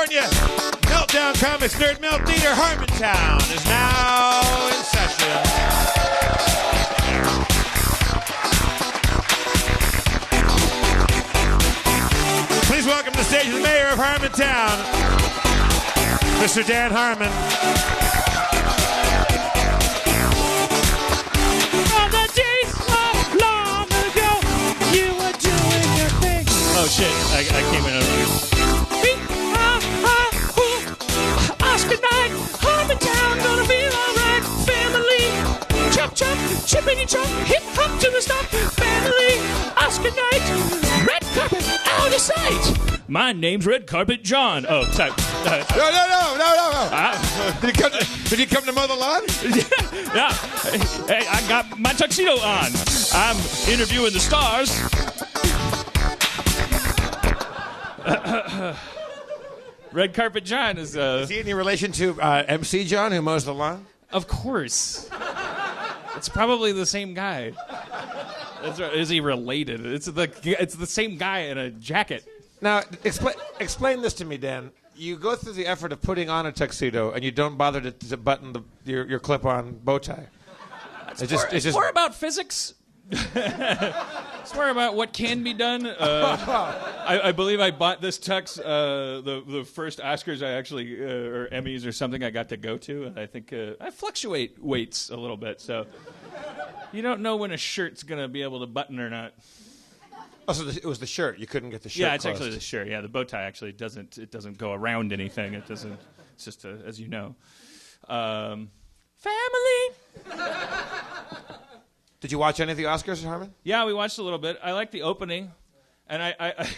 California. Meltdown Comics Nerd Melt Theater Harmontown is now in session. Please welcome to the stage the mayor of Harmontown, Mr. Dan Harmon. On the days of long ago, you were doing your thing. Oh shit, I came in early. Oscar night, Harmontown, gonna be alright. Family, chop chop, chippity chop, hip hop to the stop. Family, Oscar night, red carpet out of sight. My name's Red Carpet John. Oh, sorry. No. Did you come to mow the lawn? Yeah. Hey, I got my tuxedo on. I'm interviewing the stars. Red Carpet John is Is he any relation to MC John, who mows the lawn? Of course. It's probably the same guy. Is he related? It's the same guy in a jacket. Now, explain this to me, Dan. You go through the effort of putting on a tuxedo, and you don't bother to button your clip-on bow tie. It's more about physics. It's more about what can be done. I believe I bought this tux the first Oscars I actually or Emmys or something I got to go to, and I think I fluctuate weights a little bit, so you don't know when a shirt's gonna be able to button or not. Oh, so it was the shirt. You couldn't get the shirt. Yeah, it's closed. actually the shirt. Yeah, the bow tie actually doesn't go around anything. It doesn't. It's just as you know. Family. Did you watch any of the Oscars, Harmon? Yeah, we watched a little bit. I like the opening, and I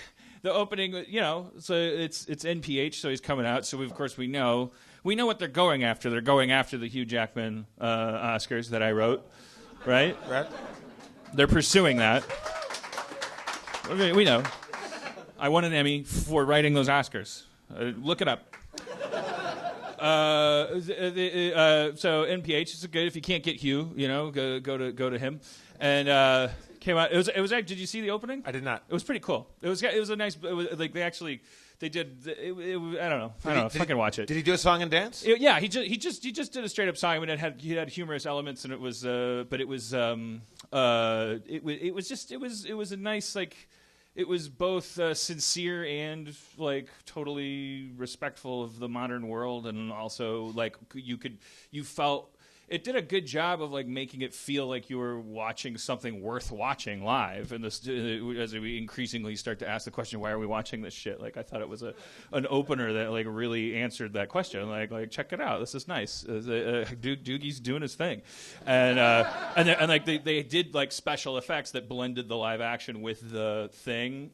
the opening, you know, so it's NPH, so he's coming out. So of course we know what they're going after. They're going after the Hugh Jackman Oscars that I wrote, right? Right. They're pursuing that. We know. I won an Emmy for writing those Oscars. Look it up. So NPH is good. If you can't get Hugh, you know, go to him. And came out. It was. Did you see the opening? I did not. It was pretty cool. It was a nice. It was like they did. I don't know. Fucking watch it. Did he do a song and dance? Yeah, he just did a straight up song. I mean, he had humorous elements, and it was. But it was. It was a nice like. It was both sincere and like totally respectful of the modern world, and also like you felt it did a good job of like making it feel like you were watching something worth watching live. And this, as we increasingly start to ask the question, why are we watching this shit? Like I thought it was an opener that like really answered that question. Like check it out, this is nice. Doogie's doing his thing, and like they did like special effects that blended the live action with the thing.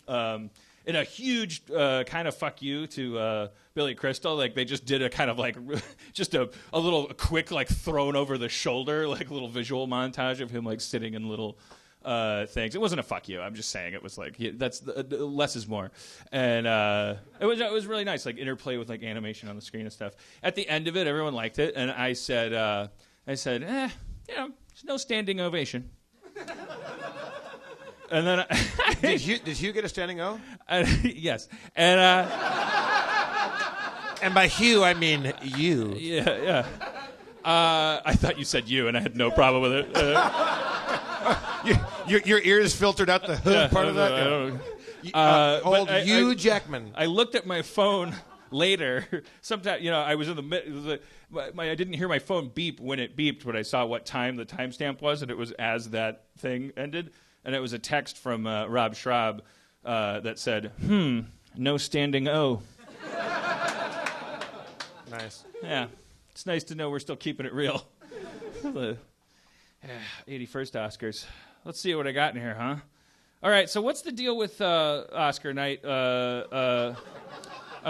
In a huge kind of fuck you to Billy Crystal, like they just did a kind of like just a little quick like thrown over the shoulder like little visual montage of him like sitting in little things. It wasn't a fuck you. I'm just saying it was like that's less is more, and it was really nice like interplay with like animation on the screen and stuff. At the end of it, everyone liked it, and I said, you know, there's no standing ovation. And then did Hugh get a standing O? Yes, and by Hugh I mean you. Yeah. I thought you said you, and I had no problem with it. Your ears filtered out the hood part of that. Old Hugh Jackman. I looked at my phone later. Sometime, you know, I was in the middle. I didn't hear my phone beep when it beeped, but I saw what time the timestamp was, and it was as that thing ended. And it was a text from Rob Schraub that said, no standing O. Nice. Yeah. It's nice to know we're still keeping it real. The 81st Oscars. Let's see what I got in here, huh? All right, so what's the deal with Oscar night? I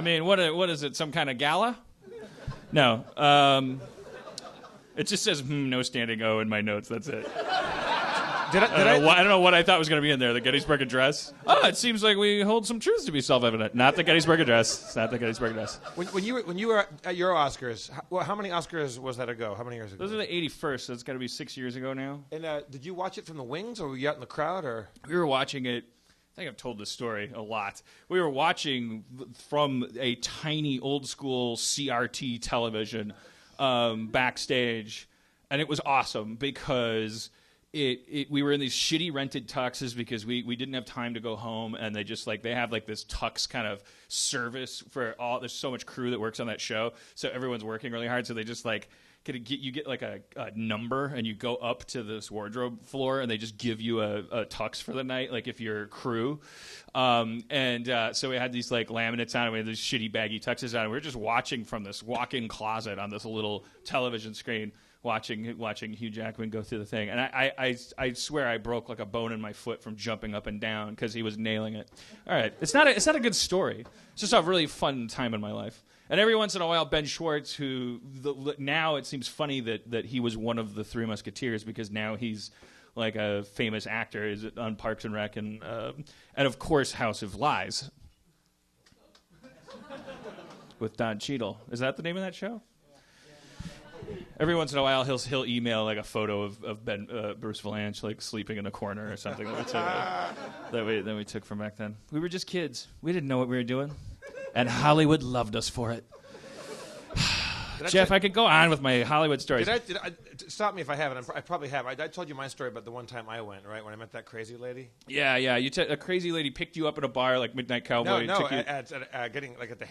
mean, what is it, some kind of gala? No. It just says, no standing O in my notes, that's it. I don't know what I thought was going to be in there. The Gettysburg Address. Oh, it seems like we hold some truths to be self-evident. Not the Gettysburg Address. It's not the Gettysburg Address. When you were at your Oscars, how many Oscars was that ago? How many years ago? Those are the 81st, so it's got to be 6 years ago now. And did you watch it from the wings, or were you out in the crowd, or? We were watching it think I've told this story a lot. We were watching from a tiny old school CRT television backstage, and it was awesome because we were in these shitty rented tuxes because we didn't have time to go home, and they have like this tux kind of service for all. There's so much crew that works on that show, so everyone's working really hard. So they just like you get like a number, and you go up to this wardrobe floor, and they just give you a tux for the night, like if you're crew. So we had these like laminates on, and we had these shitty baggy tuxes on. And we were just watching from this walk-in closet on this little television screen. Watching Hugh Jackman go through the thing, and I swear I broke like a bone in my foot from jumping up and down because he was nailing it. All right, it's not a good story. It's just a really fun time in my life. And every once in a while, Ben Schwartz, now it seems funny that he was one of the Three Musketeers because now he's like a famous actor, is on Parks and Rec, and of course House of Lies with Don Cheadle. Is that the name of that show? Every once in a while, he'll email like a photo of Bruce Vilanch like sleeping in a corner or something that we took from back then. We were just kids. We didn't know what we were doing, and Hollywood loved us for it. Jeff, I could go on with my Hollywood stories. Did I stop me if I haven't? I probably have. I told you my story about the one time I went, right, when I met that crazy lady. Yeah. A crazy lady picked you up at a bar like Midnight Cowboy. No, at the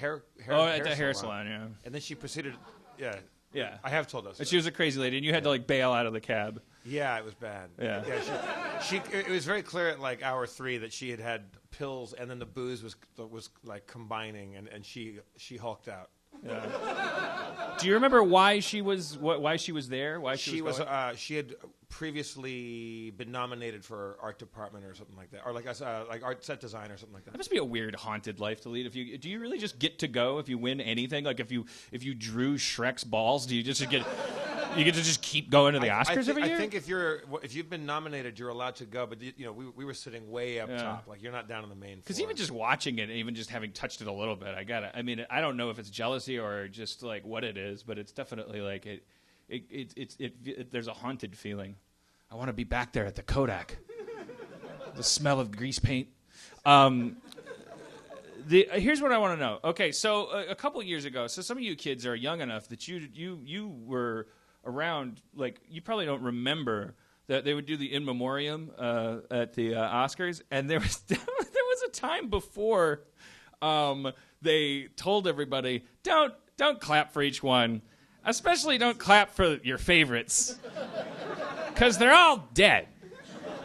hair salon, yeah. And then she proceeded, yeah. Yeah, I have told us. And she was a crazy lady, and you had to like bail out of the cab. Yeah, it was bad. Yeah. It was very clear at like hour 3 that she had pills, and then the booze was like combining, and she hulked out. Yeah. Do you remember why she was there? Why she had previously been nominated for art department or something like that, or like art set design or something like that. That must be a weird haunted life to lead. Do you really just get to go if you win anything? Like if you drew Shrek's balls, do you just get to just keep going to the Oscars every year? I think if you've been nominated, you're allowed to go. But we were sitting way up top, like you're not down on the main floor. Because even just watching it, even just having touched it a little bit, I don't know if it's jealousy or just like what it is, but it's definitely like there's a haunted feeling. I want to be back there at the Kodak. The smell of grease paint. Here's what I want to know. Okay, so a couple of years ago, so some of you kids are young enough that you were around, like you probably don't remember that they would do the in memoriam at the Oscars, and there was a time before they told everybody don't clap for each one, especially don't clap for your favorites. Because they're all dead.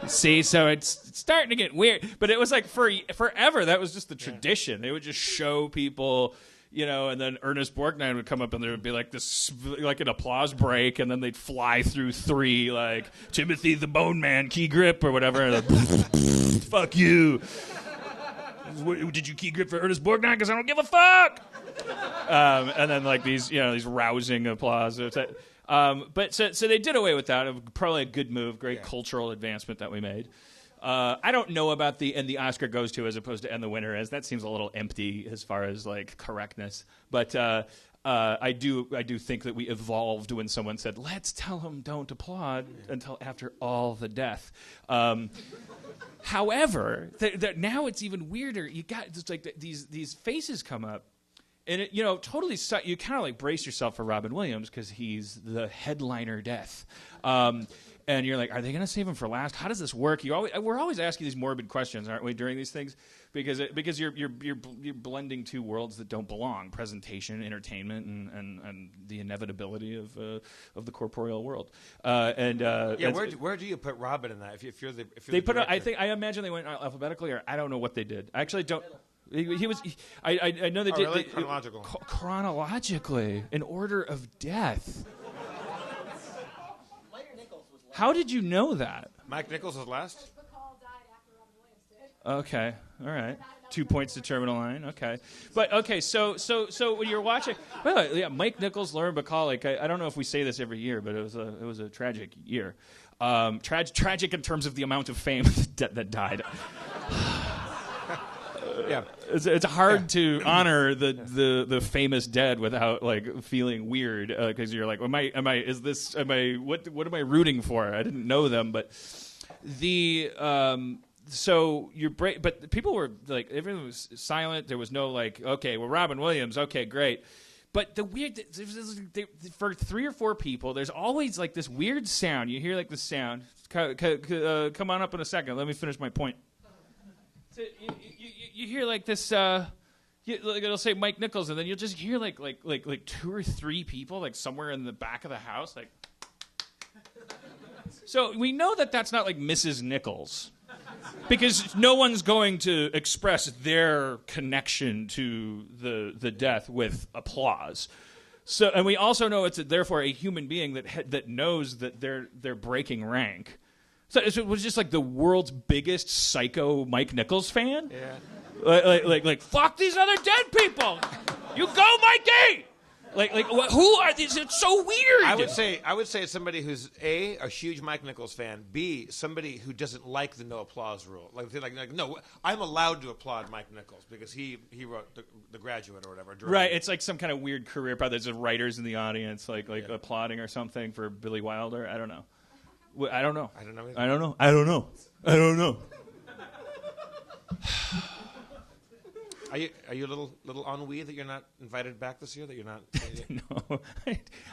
See, so it's starting to get weird. But it was like forever, that was just the tradition. They would just show people, and then Ernest Borgnine would come up and there would be like this, like an applause break, and then they'd fly through 3, like, Timothy the Bone Man, key grip, or whatever. And fuck you. Did you key grip for Ernest Borgnine? Because I don't give a fuck. And then like these rousing applause. But so they did away with that. Probably a good move, great cultural advancement that we made. I don't know about the Oscar goes to as opposed to and the winner is. That seems a little empty as far as like correctness. But I do think that we evolved when someone said, "Let's tell them don't applaud until after all the death." However, now it's even weirder. You got just like these faces come up. And totally, you kind of like brace yourself for Robin Williams because he's the headliner death, and you're like, are they going to save him for last? How does this work? We're always asking these morbid questions, aren't we, during these things? Because you're blending two worlds that don't belong: presentation, entertainment, and the inevitability of the corporeal world. Where do you put Robin in that? If you're they put, I imagine they went alphabetically, or I don't know what they did. I actually don't. He was. I know they did. Really? Chronological. Chronologically, in order of death. How did you know that? Mike Nichols was last. Okay, all right. 2 points to terminal line. Okay, but okay. So when you're watching, well, yeah, Mike Nichols, Lauren Bacall. Like I don't know if we say this every year, but it was a tragic year. Tragic in terms of the amount of fame that died. Yeah, it's hard to honor the famous dead without like feeling weird because you're like, what am I rooting for? I didn't know them, but the so you're but people were like, everyone was silent. There was no like, okay, well, Robin Williams, okay, great. But the weird, for 3 or 4 people, there's always like this weird sound. You hear like the sound. Come on up in a second. Let me finish my point. So you hear like this. Like it'll say Mike Nichols, and then you'll just hear like 2 or 3 people like somewhere in the back of the house, like. So we know that that's not like Mrs. Nichols, because no one's going to express their connection to the death with applause. So, and we also know it's therefore a human being that knows that they're breaking rank. So it was just like the world's biggest psycho Mike Nichols fan. Yeah. Like fuck these other dead people. You go, Mikey. Like who are these? It's so weird. I would say it's somebody who's a huge Mike Nichols fan. B, somebody who doesn't like the no applause rule. Like no, I'm allowed to applaud Mike Nichols because he wrote the Graduate or whatever. Right. It's like some kind of weird career path. There's writers in the audience like applauding or something for Billy Wilder. I don't know. I don't know. I don't know. Are you a little ennui that you're not invited back this year? That you're not? No.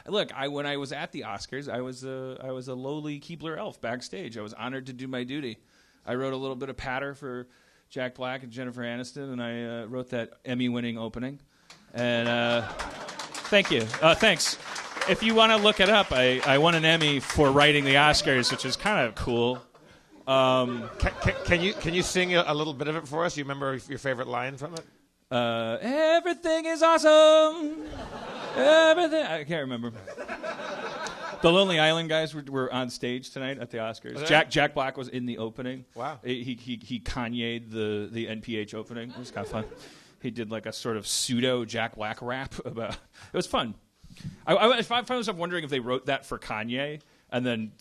Look, when I was at the Oscars, I was a lowly Keebler elf backstage. I was honored to do my duty. I wrote a little bit of patter for Jack Black and Jennifer Aniston, and I wrote that Emmy-winning opening. And thank you. Thanks. If you want to look it up, I won an Emmy for writing the Oscars, which is kind of cool. Can you sing a little bit of it for us? You remember your favorite line from it? Everything is awesome. Everything. I can't remember. The Lonely Island guys were on stage tonight at the Oscars. Jack Black was in the opening. Wow. He Kanye'd the NPH opening. It was kind of fun. He did like a sort of pseudo Jack Black rap about. It was fun. I found myself wondering if they wrote that for Kanye. And then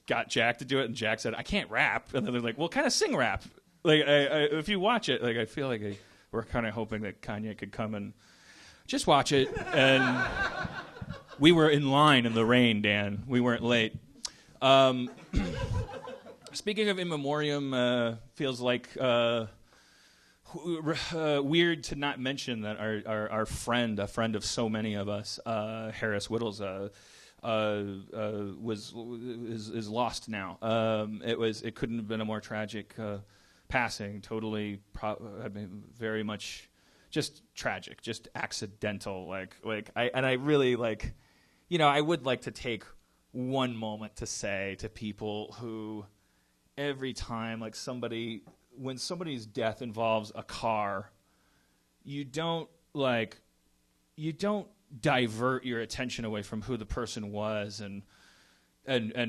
got Jack to do it, and Jack said, "I can't rap." And then they're like, "Well, kind of sing rap." Like, if you watch it, like I feel like we're kind of hoping that Kanye could come and just watch it. And we were in line in the rain, Dan. We weren't late. Speaking of in memoriam, feels like weird to not mention that our friend, a friend of so many of us, Harris Wittels. Is lost now. It couldn't have been a more tragic passing. Totally, very much, just tragic, just accidental. I really like, I would like to take one moment to say to people who, every time when somebody's death involves a car, you don't divert your attention away from who the person was and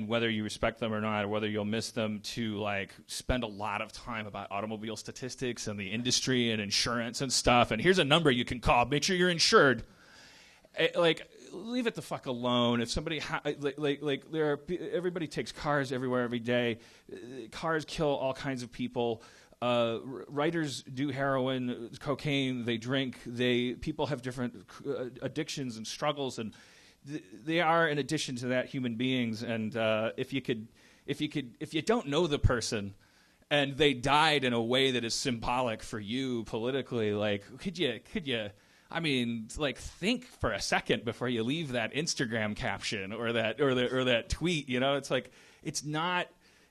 whether you respect them or not, or whether you'll miss them, to spend a lot of time about automobile statistics and the industry and insurance and stuff. And here's a number you can call. Make sure you're insured. Leave it the fuck alone. If somebody everybody takes cars everywhere every day. Cars kill all kinds of people. Writers do heroin, cocaine, they drink, people have different addictions and struggles, and they are, in addition to that, human beings. And if you don't know the person and they died in a way that is symbolic for you politically, could you think for a second before you leave that Instagram caption or that tweet.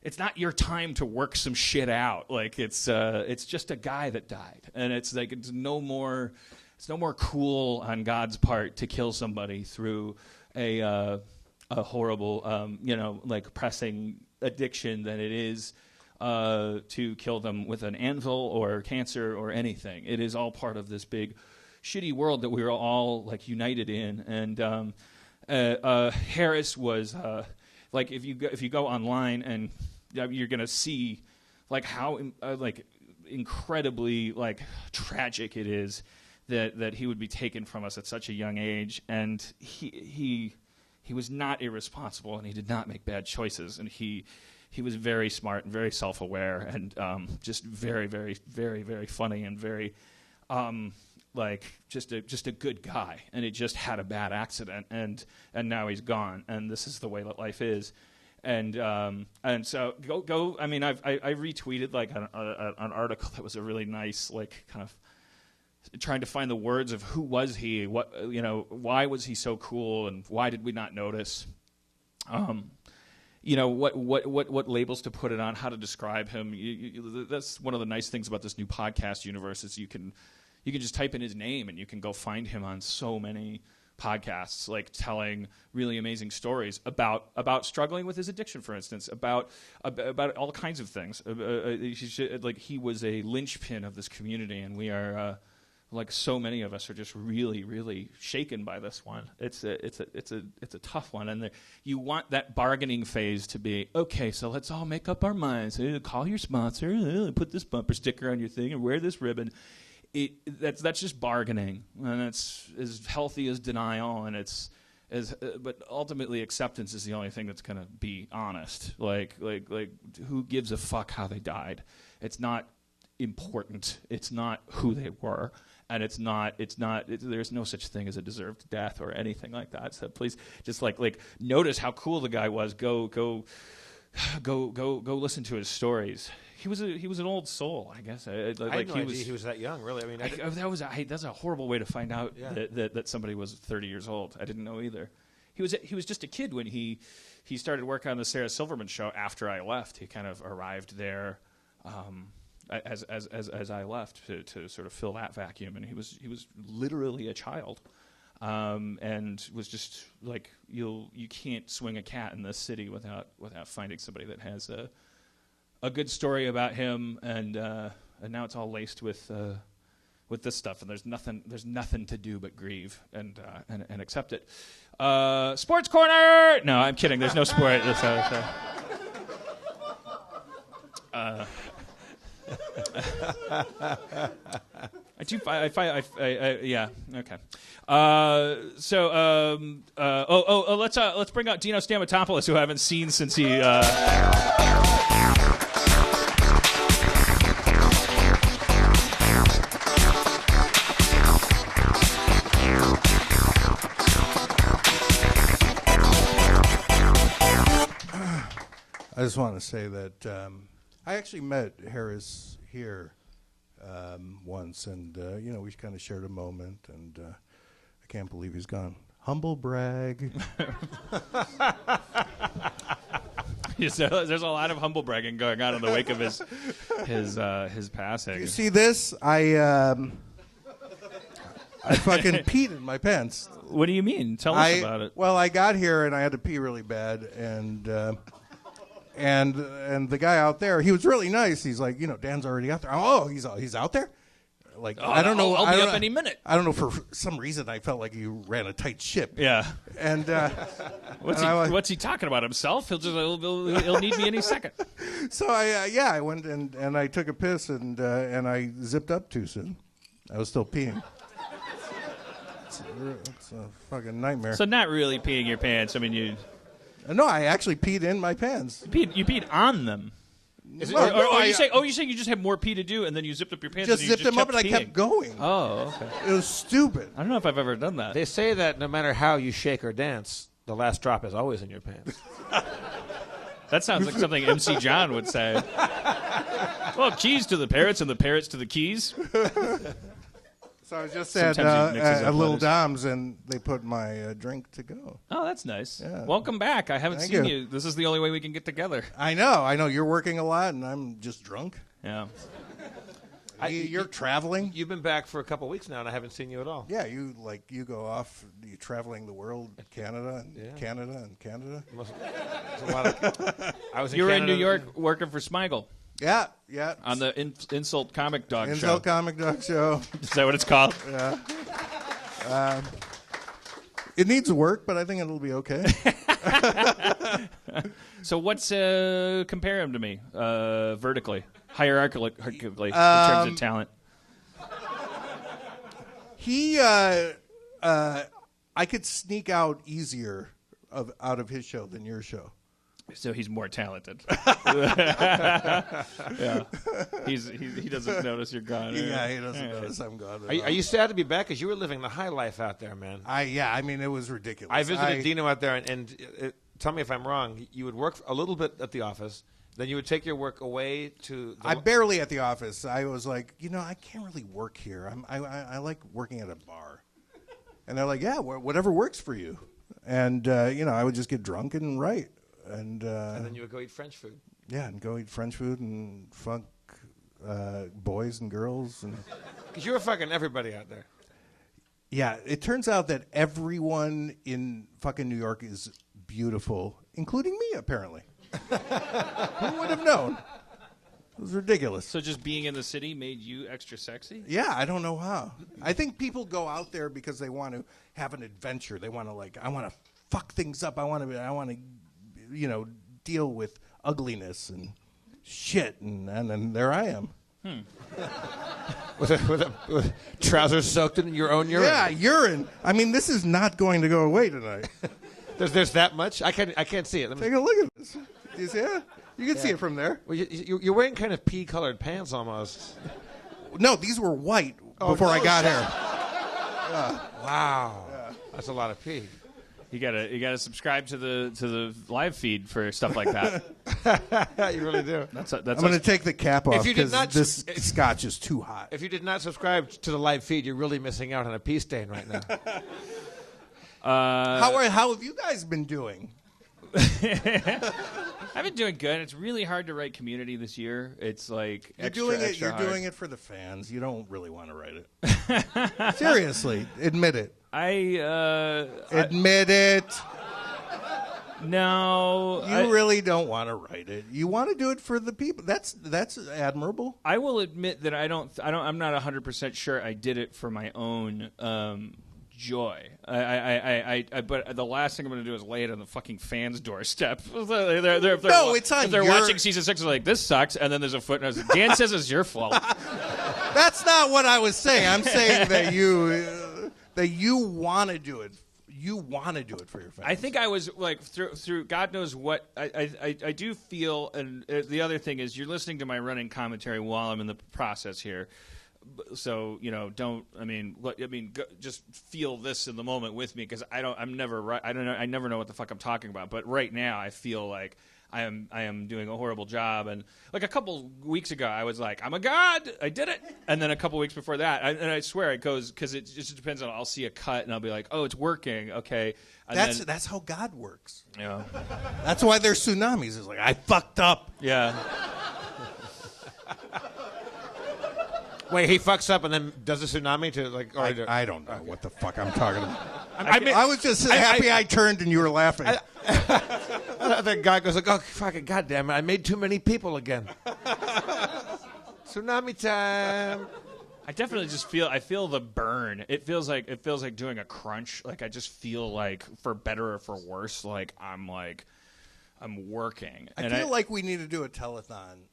It's not your time to work some shit out. It's just a guy that died, and it's no more cool on God's part to kill somebody through a horrible pressing addiction than it is to kill them with an anvil or cancer or anything. It is all part of this big shitty world that we are all united in. And Harris was if you go online, and you're gonna see how incredibly tragic it is that he would be taken from us at such a young age. And he was not irresponsible, and he did not make bad choices, and he was very smart and very self-aware, and just very, very, very, very funny, and very just a good guy. And he just had a bad accident, and now he's gone, and this is the way that life is. And so go. I mean, I retweeted like an article that was a really nice, like, kind of trying to find the words of who was he, what, why was he so cool, and why did we not notice? What labels to put it on, how to describe him. That's one of the nice things about this new podcast universe is you can just type in his name and you can go find him on so many podcasts, like telling really amazing stories about struggling with his addiction, for instance, about all kinds of things. He was a linchpin of this community, and we are like so many of us are just really, really shaken by this one. It's a tough one, and you want that bargaining phase to be okay. So let's all make up our minds. Call your sponsor, put this bumper sticker on your thing, and wear this ribbon. That's just bargaining, and it's as healthy as denial, and but ultimately acceptance is the only thing that's going to be honest. Like who gives a fuck how they died? It's not important. It's not who they were, and there's no such thing as a deserved death or anything like that. So please just like notice how cool the guy was. Go listen to his stories. He was an old soul, I guess. I had no idea he was that young, really. I mean, that's a horrible way to find out that somebody was 30 years old. I didn't know either. He was just a kid when he started working on the Sarah Silverman show after I left. He kind of arrived there as I left to sort of fill that vacuum, and he was literally a child. And was just like you can't swing a cat in this city without finding somebody that has a good story about him, and now it's all laced with this stuff, and there's nothing to do but grieve and accept it. Sports Corner. No, I'm kidding. There's no sport. Yeah. Okay. Let's bring out Dino Stamatopoulos, who I haven't seen since he. I just want to say that I actually met Harris here once, and we kind of shared a moment, and I can't believe he's gone. Humble brag. There's a lot of humble bragging going on in the wake of his passing. You see this? I fucking peed in my pants. What do you mean? Tell us about it. Well, I got here and I had to pee really bad, and the guy out there, he was really nice. He's like, Dan's already out there. Oh, he's out there? Like, I don't know. I'll be up any minute. I don't know, for some reason I felt like you ran a tight ship. Yeah. And what's he talking about, himself? He'll need me any second. So I went and I took a piss and I zipped up too soon. I was still peeing. It's a fucking nightmare. So not really peeing your pants. I mean, you. No, I actually peed in my pants. You peed on them. You're saying you just had more pee to do, and then you zipped up your pants. Just and you zipped them up, and I kept going. Oh, okay. It was stupid. I don't know if I've ever done that. They say that no matter how you shake or dance, the last drop is always in your pants. That sounds like something MC John would say. Well, keys to the parrots and the parrots to the keys. So I was just at Little Dom's, and they put my drink to go. Oh, that's nice. Yeah. Welcome back. I haven't seen you. This is the only way we can get together. I know. You're working a lot, and I'm just drunk. Yeah. You're traveling? You've been back for a couple weeks now, and I haven't seen you at all. Yeah, you go off, you're traveling the world, Canada, and Canada, and Canada. You were in New York working for Smigel. Yeah. On the Insult Comic Dog Show. Insult Comic Dog Show. Is that what it's called? Yeah. It needs work, but I think it'll be okay. So what's compare him to me vertically, hierarchically, in terms of talent? I could sneak out easier out of his show than your show. So he's more talented. Yeah, he doesn't notice you're gone. Yeah, he doesn't notice I'm gone. Are you sad to be back? Because you were living the high life out there, man. I mean, it was ridiculous. I visited Dino out there, and tell me if I'm wrong, you would work a little bit at the office, then you would take your work away to... I'm barely at the office. I was like, I can't really work here. I like working at a bar. And they're like, yeah, whatever works for you. And, I would just get drunk and write. And then you would go eat French food. Yeah, and go eat French food and fuck boys and girls. Because you were fucking everybody out there. Yeah, it turns out that everyone in fucking New York is beautiful, including me, apparently. Who would have known? It was ridiculous. So just being in the city made you extra sexy? Yeah, I don't know how. I think people go out there because they want to have an adventure. They want to I want to fuck things up. I want to, deal with ugliness and shit, and then there I am. With trousers soaked in your own urine. Yeah, urine. I mean, this is not going to go away tonight. There's that much? I can't see it. Take a look at this. Do you see it? You can see it from there. Well, you're wearing kind of pea-colored pants almost. No, these were white before I got here. Wow. Yeah. That's a lot of pee. You gotta subscribe to the live feed for stuff like that. You really do. I'm going to take the cap off because this scotch is too hot. If you did not subscribe to the live feed, you're really missing out on a pee stain right now. How have you guys been doing? I've been doing good. It's really hard to write Community this year. It's like You're extra doing it for the fans. You don't really want to write it. Seriously, admit it. Admit it. No, you really don't want to write it. You want to do it for the people. That's admirable. I will admit that I'm not 100% sure I did it for my own joy. But the last thing I'm going to do is lay it on the fucking fans' doorstep. If they're watching season 6, they're like, this sucks, and then there's a footnote. Dan says it's your fault. That's not what I was saying. I'm saying that you want to do it. You want to do it for your fans. I think I was like through God knows what. I do feel, and the other thing is you're listening to my running commentary while I'm in the process here. So just feel this in the moment with me because I never know what the fuck I'm talking about. But right now I feel like I am doing a horrible job. And like a couple weeks ago I was like, I'm a god, I did it. And then a couple weeks before that, I swear it goes because it just depends on. I'll see a cut and I'll be like, oh, it's working, okay. And that's how God works. Yeah, that's why there's tsunamis. It's like I fucked up. Yeah. Wait, he fucks up and then does a tsunami to like? I don't know what the fuck I'm talking about. I was just happy I turned and you were laughing. The guy goes like, "Oh, fucking goddamn it! I made too many people again." Tsunami time. I definitely just feel the burn. It feels like doing a crunch. Like I just feel like for better or for worse, like I'm working. I feel like we need to do a telethon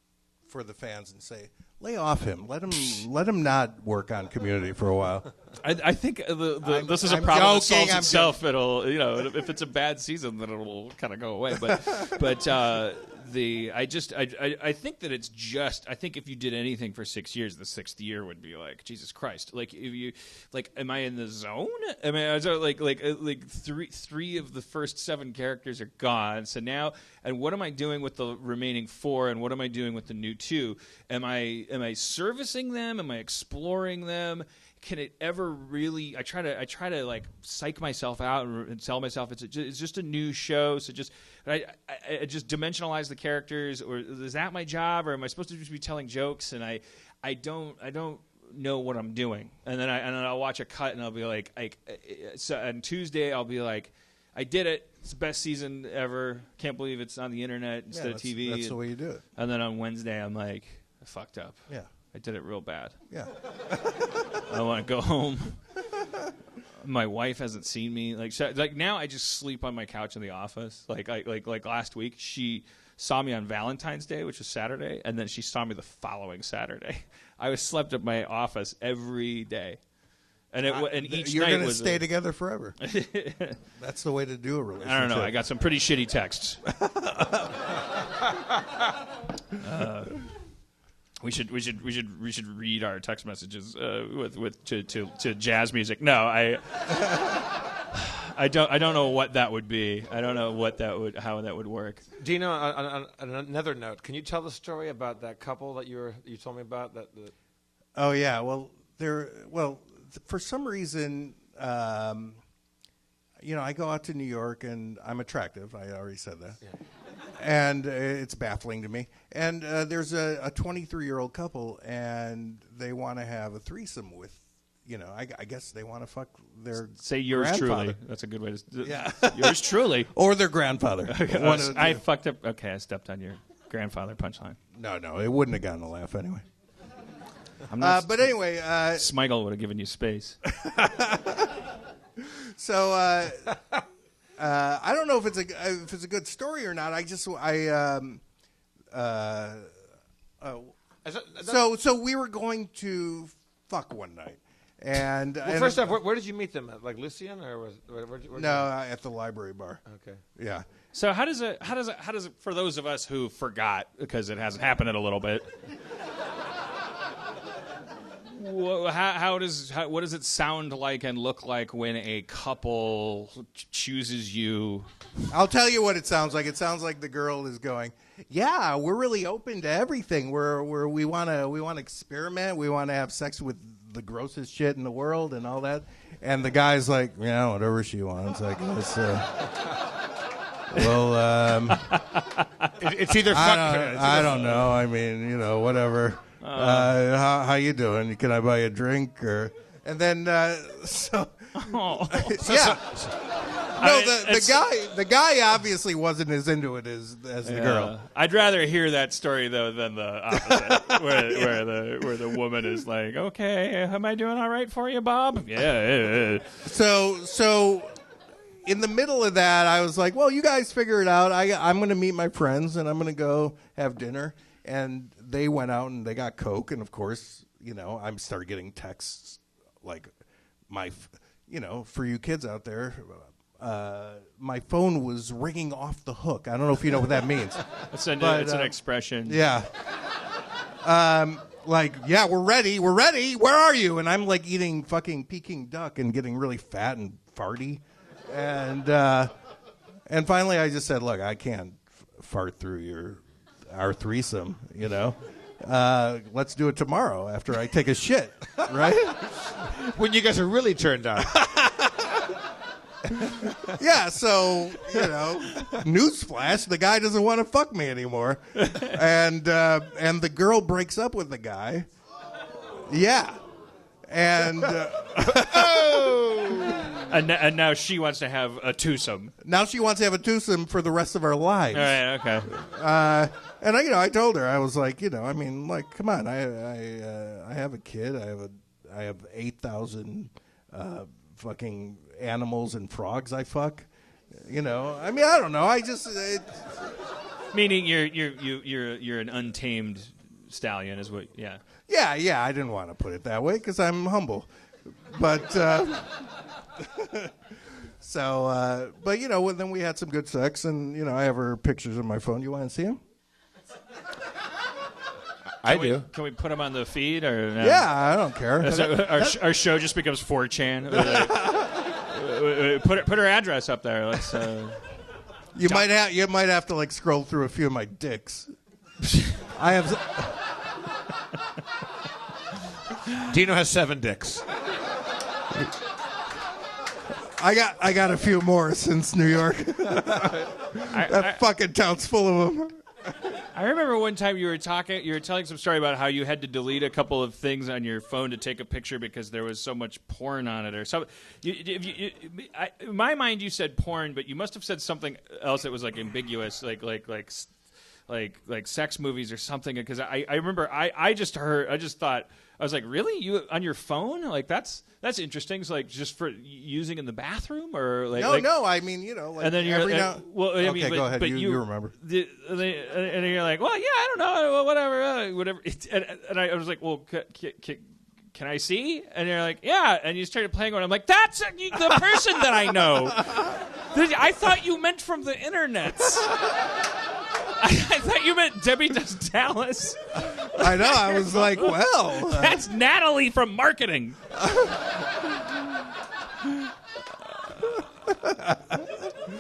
for the fans and say, lay off him. Let him not work on Community for a while. I think this is a problem that solves itself. It'll if it's a bad season, then it'll kind of go away. But I think that it's just I think if you did anything for 6 years, the 6th year would be like Jesus Christ. Like if you am I in the zone? I mean, like three of the first 7 characters are gone. So now, and what am I doing with the remaining 4? And what am I doing with the new 2? Am I servicing them? Am I exploring them? Can it ever really? I try to like psych myself out and tell myself it's just a new show. So I just dimensionalize the characters, or is that my job, or am I supposed to just be telling jokes? And I don't know what I'm doing. And then I'll watch a cut and I'll be like so on Tuesday I'll be like, I did it. It's the best season ever. Can't believe it's on the internet instead of TV. That's the way you do it. And then on Wednesday I'm like, I fucked up. Yeah. I did it real bad. Yeah. I want to go home. My wife hasn't seen me. Like now, I just sleep on my couch in the office. Like last week, she saw me on Valentine's Day, which was Saturday, and then she saw me the following Saturday. I slept at my office every day, and each you're night gonna was stay together forever. That's the way to do a relationship. I don't know. I got some pretty shitty texts. We should read our text messages to jazz music. No, I don't know what that would be. I don't know how that would work. Dino, on another note, can you tell the story about that couple that you told me about? Oh yeah, for some reason, I go out to New York and I'm attractive. I already said that, and it's baffling to me. And there's a 23-year-old couple, and they want to have a threesome with. I guess they want to fuck their yours truly. That's a good way to. Yours truly, or their grandfather. Okay, I fucked up. Okay, I stepped on your grandfather punchline. No, it wouldn't have gotten a laugh anyway. But anyway, Smigel would have given you space. So I don't know if it's a good story or not. So we were going to fuck one night. And first off, where did you meet them at? Like Lucian, or where at the library bar. Okay. Yeah. So how does it for those of us who forgot because it hasn't happened in a little bit? What does it sound like and look like when a couple chooses you? I'll tell you what it sounds like. It sounds like the girl is going, "Yeah, we're really open to everything. We want to experiment. We want to have sex with the grossest shit in the world and all that." And the guy's like, "Yeah, whatever she wants. I guess." It's either fuck. I don't know. I mean, whatever. How you doing? Can I buy you a drink? And then yeah. The guy obviously wasn't as into it as the girl. I'd rather hear that story though than the opposite, where the woman is like, "Okay, am I doing all right for you, Bob?" Yeah. So in the middle of that, I was like, "Well, you guys figure it out. I'm going to meet my friends and I'm going to go have dinner." And they went out and they got Coke, and of course, I started getting texts like for you kids out there. My phone was ringing off the hook. I don't know if you know what that means. It's an expression. Yeah. Yeah, we're ready. Where are you? And I'm like eating fucking Peking duck and getting really fat and farty. And finally I just said, "Look, I can't fart through our threesome, let's do it tomorrow after I take a shit," right? When you guys are really turned on. Yeah, so, newsflash, the guy doesn't want to fuck me anymore. And the girl breaks up with the guy. Yeah. And and now she wants to have a twosome. Now she wants to have a twosome for the rest of our lives. All right, okay. And I told her, I was like, come on, I have a kid, I have 8,000 fucking animals and frogs I fuck. I don't know. I just meaning you're an untamed stallion, is what? Yeah. Yeah. I didn't want to put it that way because I'm humble, but but then we had some good sex, and I have her pictures on my phone. You want to see them? I do. Can we put them on the feed or? No? Yeah, I don't care. Our show just becomes 4chan. Put her address up there. Let's. You might have to scroll through a few of my dicks. I have. Dino has 7 dicks. I got a few more since New York. That fucking town's full of them. I remember one time you were telling some story about how you had to delete a couple of things on your phone to take a picture because there was so much porn on it or something. In my mind, you said porn, but you must have said something else that was ambiguous, like sex movies or something. Because I remember I just thought. I was like, really? You on your phone? That's interesting. So just for using in the bathroom or No. I mean, and then you're okay, go ahead. You remember? And you're like, well, yeah, I don't know, whatever. And I was like, well, can I see? And you're like, yeah. And you started playing one. I'm like, that's the person that I know. I thought you meant from the internet. I thought you meant Debbie Does Dallas. I know. I was like, well. That's Natalie from marketing.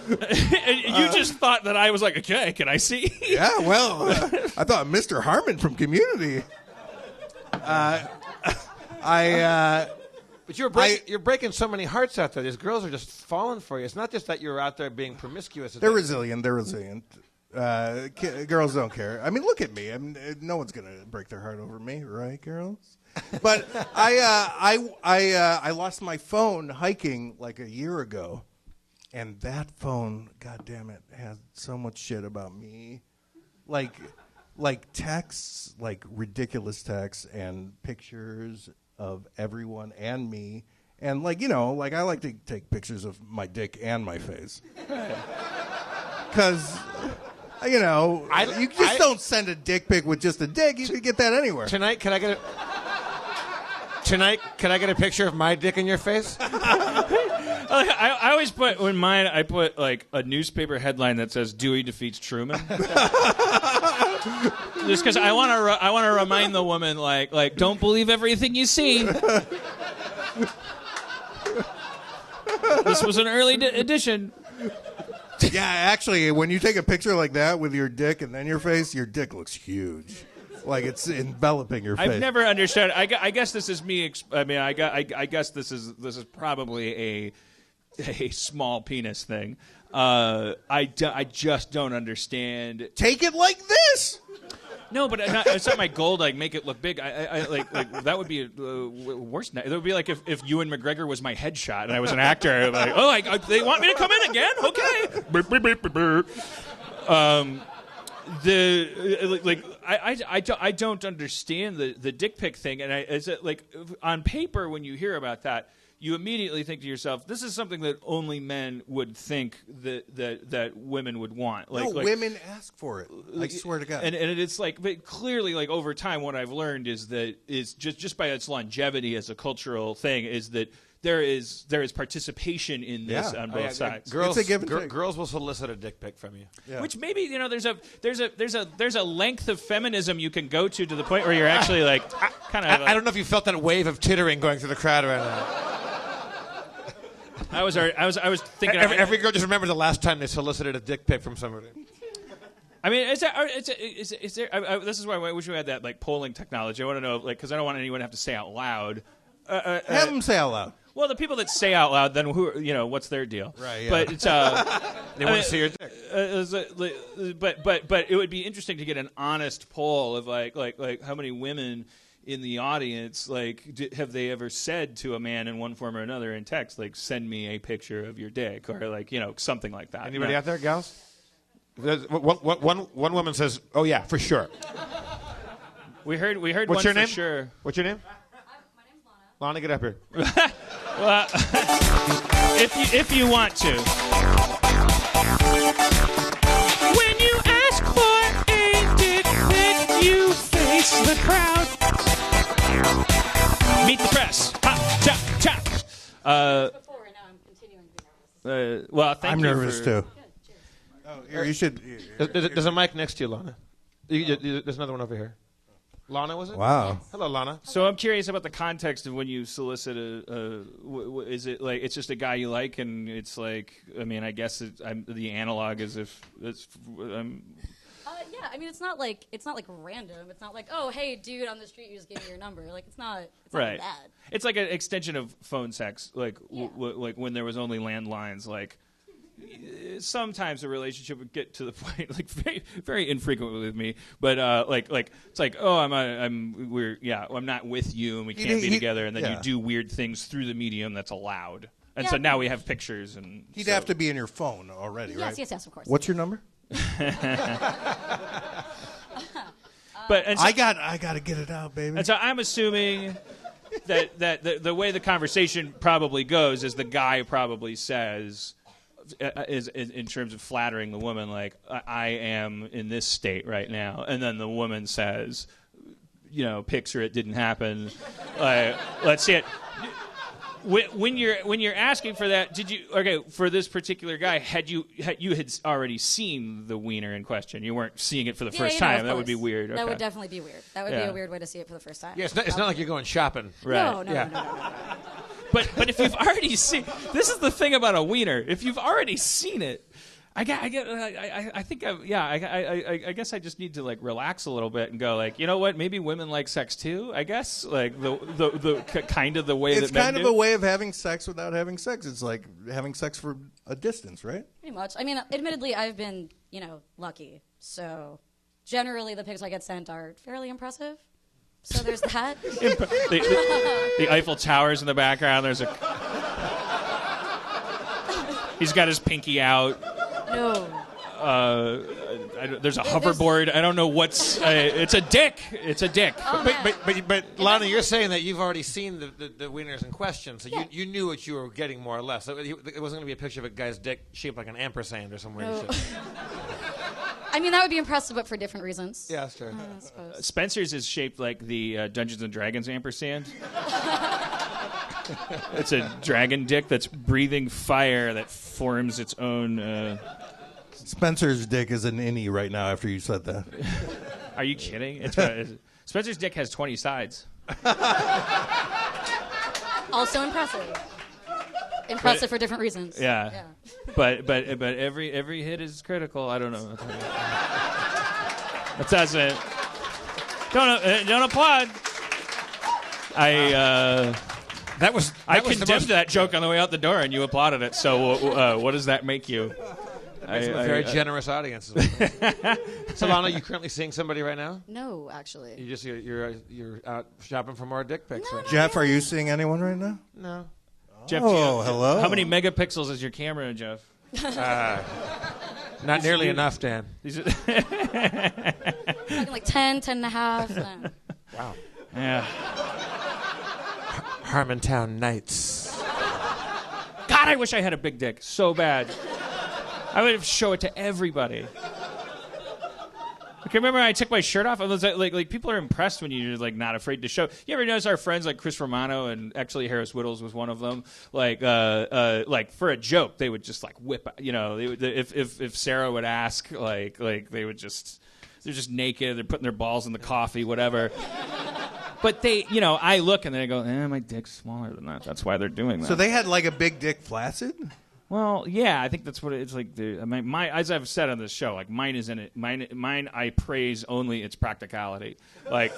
And you just thought that I was like, okay, can I see? Yeah, well, I thought Mr. Harmon from Community. But you're breaking so many hearts out there. These girls are just falling for you. It's not just that you're out there being promiscuous. They're resilient. Girls don't care. I mean, look at me. No one's gonna break their heart over me, right, girls? But I lost my phone hiking like a year ago, and that phone, God damn it, had so much shit about me, like texts, like ridiculous texts and pictures of everyone and me, and I like to take pictures of my dick and my face, because you just don't send a dick pic with just a dick. You can get that anywhere. Tonight, can I get a picture of my dick in your face? I always put I put like a newspaper headline that says Dewey defeats Truman. Just because I want to remind the woman like don't believe everything you see. This was an early edition. Yeah, actually, when you take a picture like that with your dick and then your face, your dick looks huge. Like it's enveloping your face. I've never understood. I guess this is me. I guess this is probably a small penis thing. I just don't understand. Take it like this. No, but it's not my goal to make it look big. I like that would be worse. It would be like if Ewan McGregor was my headshot and I was an actor. Like, oh, they want me to come in again? Okay. I don't understand the dick pic thing, and is it like on paper when you hear about that, you immediately think to yourself, this is something that only men would think that women would want. Women ask for it. I swear to God. And it's but clearly, over time, what I've learned is just by its longevity as a cultural thing is that there is participation in this on both sides. Girls, it's a give and take. Girls will solicit a dick pic from you. Yeah. Which maybe there's a length of feminism you can go to the point where you're actually kind of. I don't know if you felt that wave of tittering going through the crowd right now. I was thinking every girl just remembered the last time they solicited a dick pic from somebody. I mean, is there? This is why I wish we had that polling technology. I want to know, because I don't want anyone to have to say out loud. Have them say out loud. Well, the people that say out loud, then what's their deal? Right. Yeah. But it's they want to see your dick. But it would be interesting to get an honest poll of like how many women in the audience have they ever said to a man in one form or another in text send me a picture of your dick or something like that. Anybody out there, gals? One woman says, "Oh yeah, for sure." We heard. What's one your for name? Sure. What's your name? My name's Lana. Lana, get up here. Well, if you want to. When you ask for a dick pic, you face the crowd. Meet the press. Ha, cha, cha. Before, and now I'm continuing to be nervous. Well, thank I'm you. nervous too. Good, cheers. Oh, here, you should. There's a mic next to you, Lana. There's another one over here. Lana, was it? Wow. Hello, Lana. So I'm curious about the context of when you solicit is it it's just a guy you like, and it's I guess the analog is if it's. Yeah, I mean it's not random. It's not oh hey dude on the street you just gave me your number. It's not Right. bad. It's like an extension of phone sex, Yeah. when there was only landlines. Sometimes a relationship would get to the point, very, very infrequently with me, but it's I'm not with you and we can't be together, and then you do weird things through the medium that's allowed, and so now we have pictures and. He'd have to be in your phone already, right? Yes, of course. What's your number? But I got to get it out, baby. And so I'm assuming that the way the conversation probably goes is the guy probably says, is in terms of flattering the woman, I am in this state right now, and then the woman says, picture it didn't happen. Let's see it. When you're asking for that, did you for this particular guy had you already seen the wiener in question? You weren't seeing it for the first time. That would be weird. That would definitely be weird. That would be a weird way to see it for the first time. Yeah, it's not like you're going shopping. Right. No. But if you've already seen, this is the thing about a wiener. If you've already seen it, I guess I just need to like relax a little bit and go like, you know what? Maybe women like sex too. I guess like the kind of the way it's that men kind of do. a way of having sex without having sex. It's like having sex for a distance, right? Pretty much. I mean, admittedly, I've been, lucky. So generally, the pics I get sent are fairly impressive. So there's that. The Eiffel Tower's in the background. There's he's got his pinky out. No. There's a hoverboard. I don't know what's. It's a dick. It's a dick. Oh, But Lana, you're saying that you've already seen the wieners in question, so Yeah. you knew what you were getting more or less. It wasn't going to be a picture of a guy's dick shaped like an ampersand or somewhere. No. I mean, that would be impressive, but for different reasons. Yeah, sure. I suppose. Spencer's is shaped like the Dungeons and Dragons ampersand. It's a dragon dick that's breathing fire that forms its own. Spencer's dick is an innie right now after you said that. Are you kidding? Spencer's dick has 20 sides. Also impressive. Impressive for different reasons. Yeah. But every hit is critical. I don't know. That doesn't. Don't applaud. I condemned that joke on the way out the door, and you applauded it. So what does that make you? It's a very generous audience. So, Lana, you currently seeing somebody right now? No, actually. You're out shopping for more dick pics. Right? Jeff, are you seeing anyone right now? No. Jeff, hello. How many megapixels is your camera, Jeff? Not nearly enough, Dan. Talking like 10 and a half. Wow. Yeah. Harmontown Nights. God, I wish I had a big dick so bad. I would show it to everybody. Okay, remember I took my shirt off? I was like people are impressed when you're like not afraid to show. You ever notice our friends like Chris Romano and actually Harris Wittels was one of them? Like for a joke, they would just like whip. If Sarah would ask, like they would just they're just naked. They're putting their balls in the coffee, whatever. But they, I look and then I go, my dick's smaller than that. That's why they're doing that. So they had like a big dick flaccid? Well, yeah, I think that's what it's like. My as I've said on this show, like mine is in it. Mine, I praise only its practicality. Like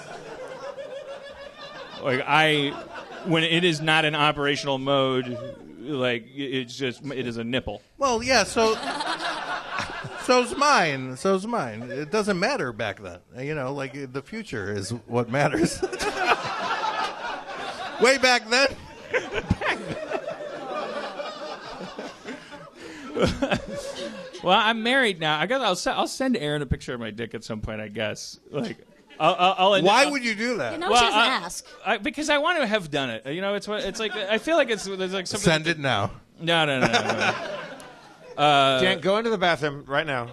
when it is not in operational mode, like it is a nipple. Well, yeah. So's mine. So's mine. It doesn't matter back then. Like the future is what matters. Way back then. Well, I'm married now. I guess I'll send Erin a picture of my dick at some point. I guess. Like, I'll Why would you do that? She doesn't ask. Because I want to have done it. It's like I feel like there's like something. Send it now. No. Dan, go into the bathroom right now.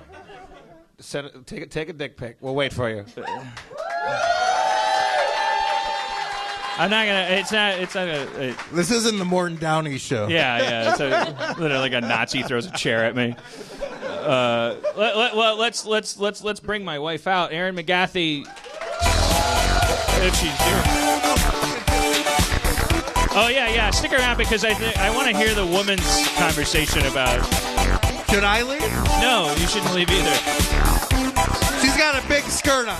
Take a dick pic. We'll wait for you. I'm not gonna. It's not. This isn't the Morton Downey show. Yeah. It's literally like a Nazi throws a chair at me. Let's bring my wife out, Erin McGathy, if she's here. Oh yeah. Stick around because I want to hear the woman's conversation about. Should I leave? No, you shouldn't leave either. She's got a big skirt on.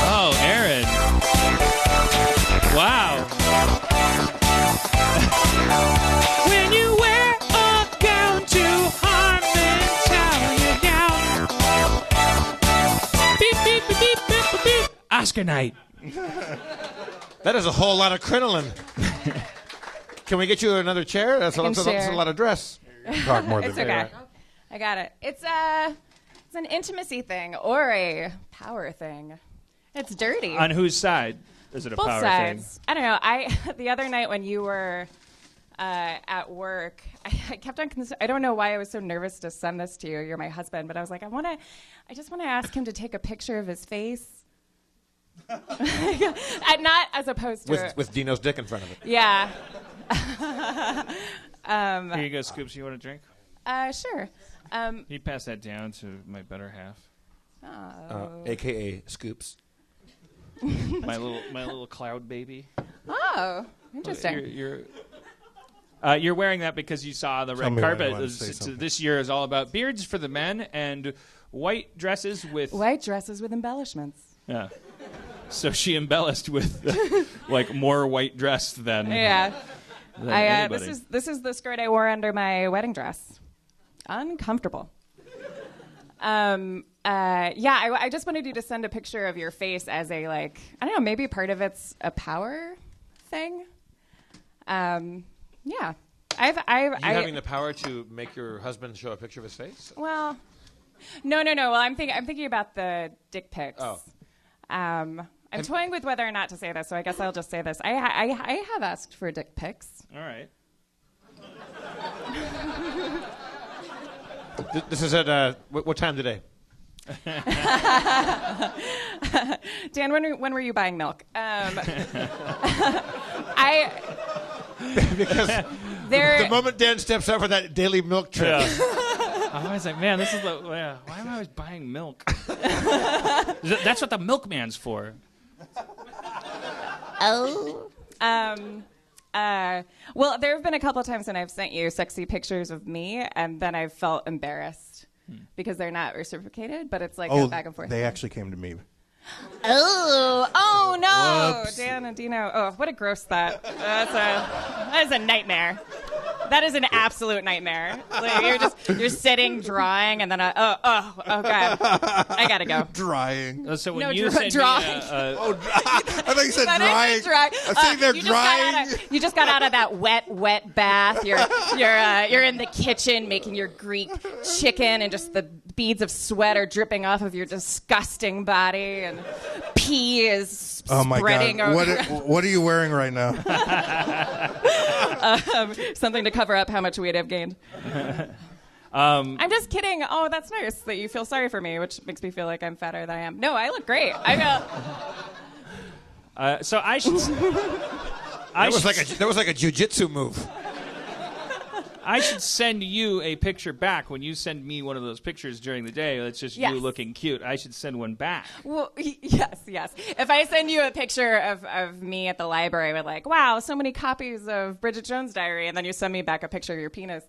Oh, Erin. Wow. When you wear a gown to Harmontown, you're down. Beep, beep, beep, beep, beep, beep, beep. Oscar night. That is a whole lot of crinoline. Can we get you another chair? That's a lot of dress. Talk more than It's okay. I got it. It's an intimacy thing or a power thing. It's dirty. On whose side is it a Both power sides. thing? I don't know. The other night when you were at work, I kept on. I don't know why I was so nervous to send this to you. You're my husband, but I was like, I just want to ask him to take a picture of his face. Not as opposed to With Dino's dick in front of it. Yeah. Here you go, Scoops. You want a drink? Sure. You pass that down to my better half. AKA Scoops. My little cloud baby. Oh, interesting. You're wearing that because you saw the red me when I carpet. want to say something. This year is all about beards for the men and white dresses with embellishments. Yeah. So she embellished with like more white dress than Yeah. than anybody. This is the skirt I wore under my wedding dress. Uncomfortable. I just wanted you to send a picture of your face as a, like, I don't know, maybe part of it's a power thing. Yeah. Having the power to make your husband show a picture of his face? Well, no. Well, I'm thinking about the dick pics. Oh. I'm toying with whether or not to say this, so I guess I'll just say this. I have asked for dick pics. All right. This is at what time today? Dan, when were you buying milk? Because the moment Dan steps out for that daily milk trip. Yeah. I was like, man, this is why am I always buying milk? That's what the milkman's for. Oh. Well, there have been a couple of times when I've sent you sexy pictures of me, and then I've felt embarrassed because they're not reciprocated, but it's like a back and forth. They actually came to me. Oh no, Whoops. Dan and Dino. Oh, what a gross that. That is a nightmare. That is an absolute nightmare. Like, you're sitting drawing, and then oh god, I gotta go. Drying. So when No, you send drawing. me I thought you said That drying. is dry. I think they're drying. You just got out of that wet bath. You're in the kitchen making your Greek chicken, and just the beads of sweat are dripping off of your disgusting body, and pee is Oh my spreading God! over. What are you wearing right now? Something to cover up how much weight I've gained. I'm just kidding. Oh, that's nice that you feel sorry for me, which makes me feel like I'm fatter than I am. No, I look great. so I should. That was like a jiu-jitsu move. I should send you a picture back when you send me one of those pictures during the day. That's just Yes. you looking cute. I should send one back. Well, yes. If I send you a picture of me at the library with like, wow, so many copies of Bridget Jones' Diary, and then you send me back a picture of your penis,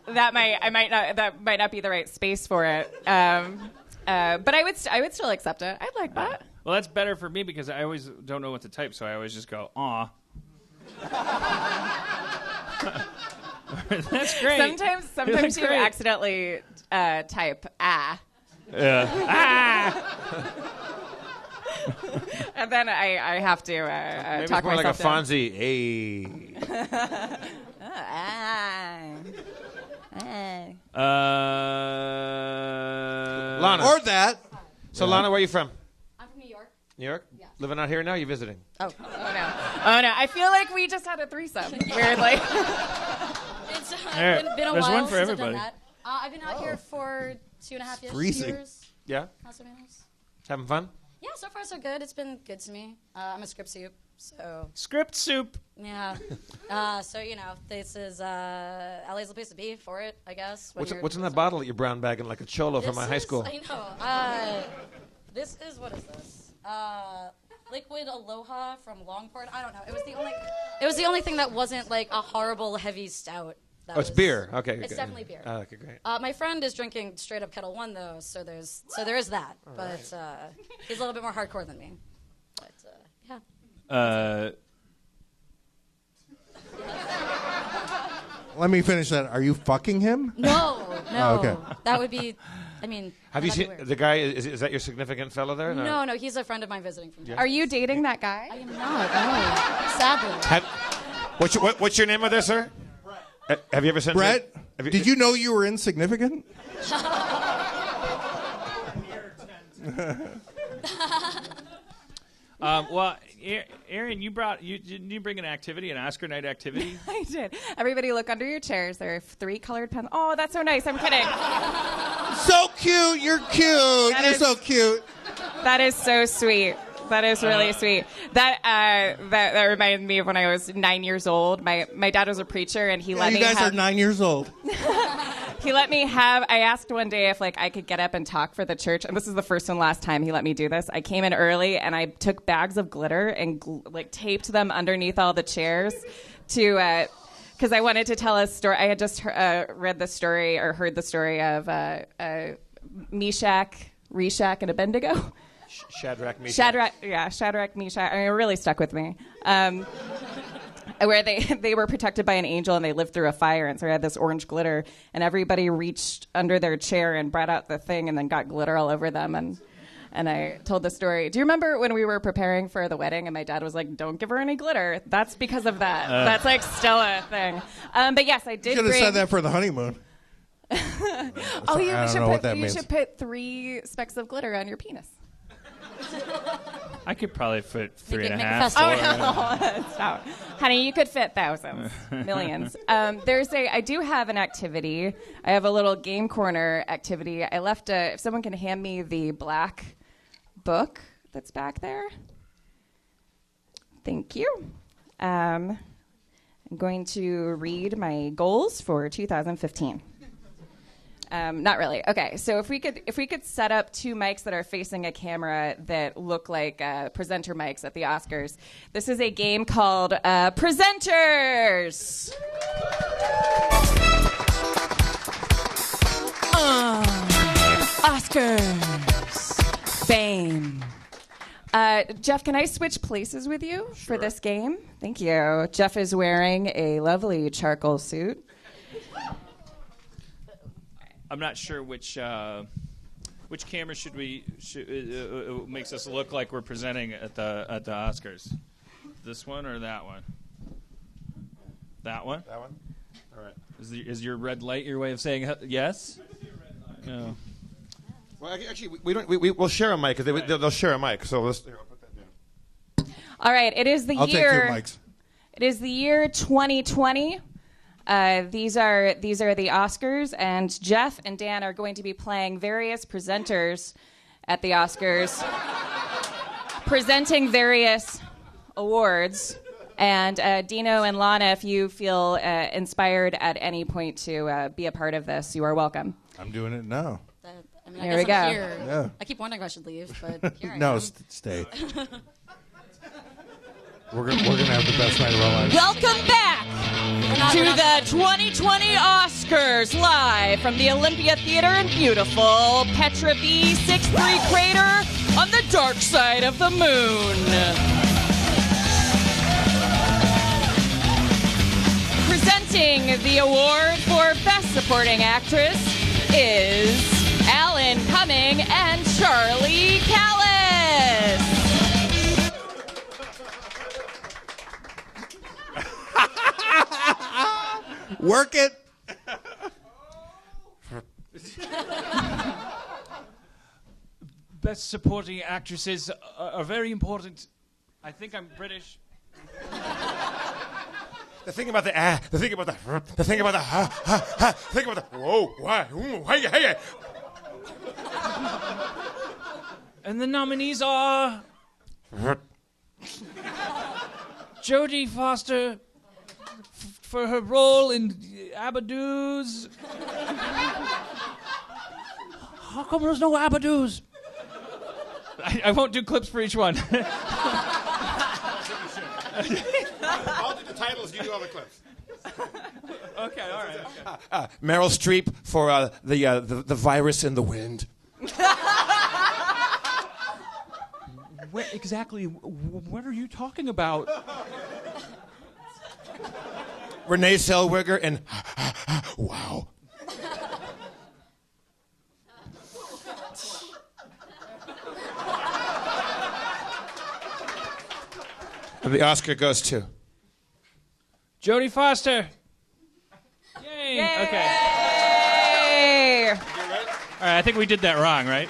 that might not be the right space for it. But I would still accept it. I'd like that. Well, that's better for me because I always don't know what to type, so I always just go, aw. That's great. Sometimes you great. accidentally type ah. Yeah. And then I have to Maybe talk it's more like a myself down. Fonzie. Hey. Lana. Or that. So, Lana, where are you from? I'm from New York. New York? Yeah. Living out here now? You visiting? Oh no! I feel like we just had a threesome. Weirdly. It's There. been a There's while one for since everybody. I've done that. I've been out here for 2.5 Freezing. years. Yeah. Más o menos. Having fun? Yeah, so far so good. It's been good to me. I'm a script soup, so Script soup. yeah. So this is LA's the place to be for it, I guess. when you're What's in that doing bottle that you're brown bagging like a cholo from my high school? I know. This is what is this? Liquid Aloha from Longport. I don't know. It was the only thing that wasn't like a horrible heavy stout. Oh, it's beer. Okay. It's definitely beer. Okay, great. My friend is drinking straight up Kettle One though, so there is that. But he's a little bit more hardcore than me. But yeah. Let me finish that. Are you fucking him? No. Oh, okay. That would be. I mean. Have you that'd be seen weird. the guy? Is that your significant fellow there? No, he's a friend of mine visiting from. Are you dating that guy? I am not. No. Sadly. What's your name of there, sir? Have you ever sent Brett, did you know you were insignificant? Well, Erin, didn't you bring an activity, an Oscar night activity? I did. Everybody look under your chairs. There are 3 colored pens. Oh, that's so nice. I'm kidding. So cute. You're cute. You're so cute. That is so sweet. That is really sweet. That reminded me of when I was 9 years old. My dad was a preacher, and he let You me guys have. are 9 years old. He let me have. I asked one day if I could get up and talk for the church, and this is the first and last time he let me do this. I came in early and I took bags of glitter and taped them underneath all the chairs to. Because I wanted to tell a story. I had just read the story or heard the story of Meshach, Reshach, and Abednego. Shadrach, Meshach. Shadrach, Meshach. I mean, it really stuck with me. Where they were protected by an angel and they lived through a fire, and so I had this orange glitter, and everybody reached under their chair and brought out the thing and then got glitter all over them, and I told the story. Do you remember when we were preparing for the wedding and my dad was like, don't give her any glitter? That's because of that. That's still a thing. But yes, I did. You should have said that for the honeymoon. You should put 3 specks of glitter on your penis. I could probably fit 3.5. Stop. Honey, you could fit thousands, millions. I do have an activity. I have a little game corner activity. I left if someone can hand me the black book that's back there. Thank you. I'm going to read my goals for 2015. Not really. Okay, so if we could set up 2 mics that are facing a camera that look like presenter mics at the Oscars. This is a game called Presenters. Oscars. Fame. Jeff, can I switch places with you for this game? Thank you. Jeff is wearing a lovely charcoal suit. I'm not sure which camera should makes us look like we're presenting at the Oscars. This one or that one? That one? That one? All right. Is your red light your way of saying yes? No. Well, actually, we'll share a mic because they'll share a mic. So I'll put that down. All right. It is the I'll year. take 2 mics. It is the year 2020. These are the Oscars, and Jeff and Dan are going to be playing various presenters at the Oscars, presenting various awards. And Dino and Lana, if you feel inspired at any point to be a part of this, you are welcome. I'm doing it now. I Here we guess I'm go. here. Yeah. I keep wondering if I should leave, but here I No, am. stay. We're gonna have the best night of our lives. Welcome back to the 2020 Oscars, live from the Olympia Theater in beautiful Petra B63 crater on the dark side of the moon. Presenting the award for Best Supporting Actress is Alan Cumming and Charlie Callis. Work it. Best supporting actresses are very important. I think I'm British. The thing about the the thing about the thing about the think about the whoa, why, hey. And the nominees are Jodie Foster for her role in Abadoos. How come there's no Abadoos? I won't do clips for each one. I'll do the titles, you do all the clips. Okay, all right. Okay. Meryl Streep for the virus in the wind. What are you talking about? Renee Zellweger and wow. The Oscar goes to Jodie Foster. Yay! Okay. Yay! All right, I think we did that wrong, right?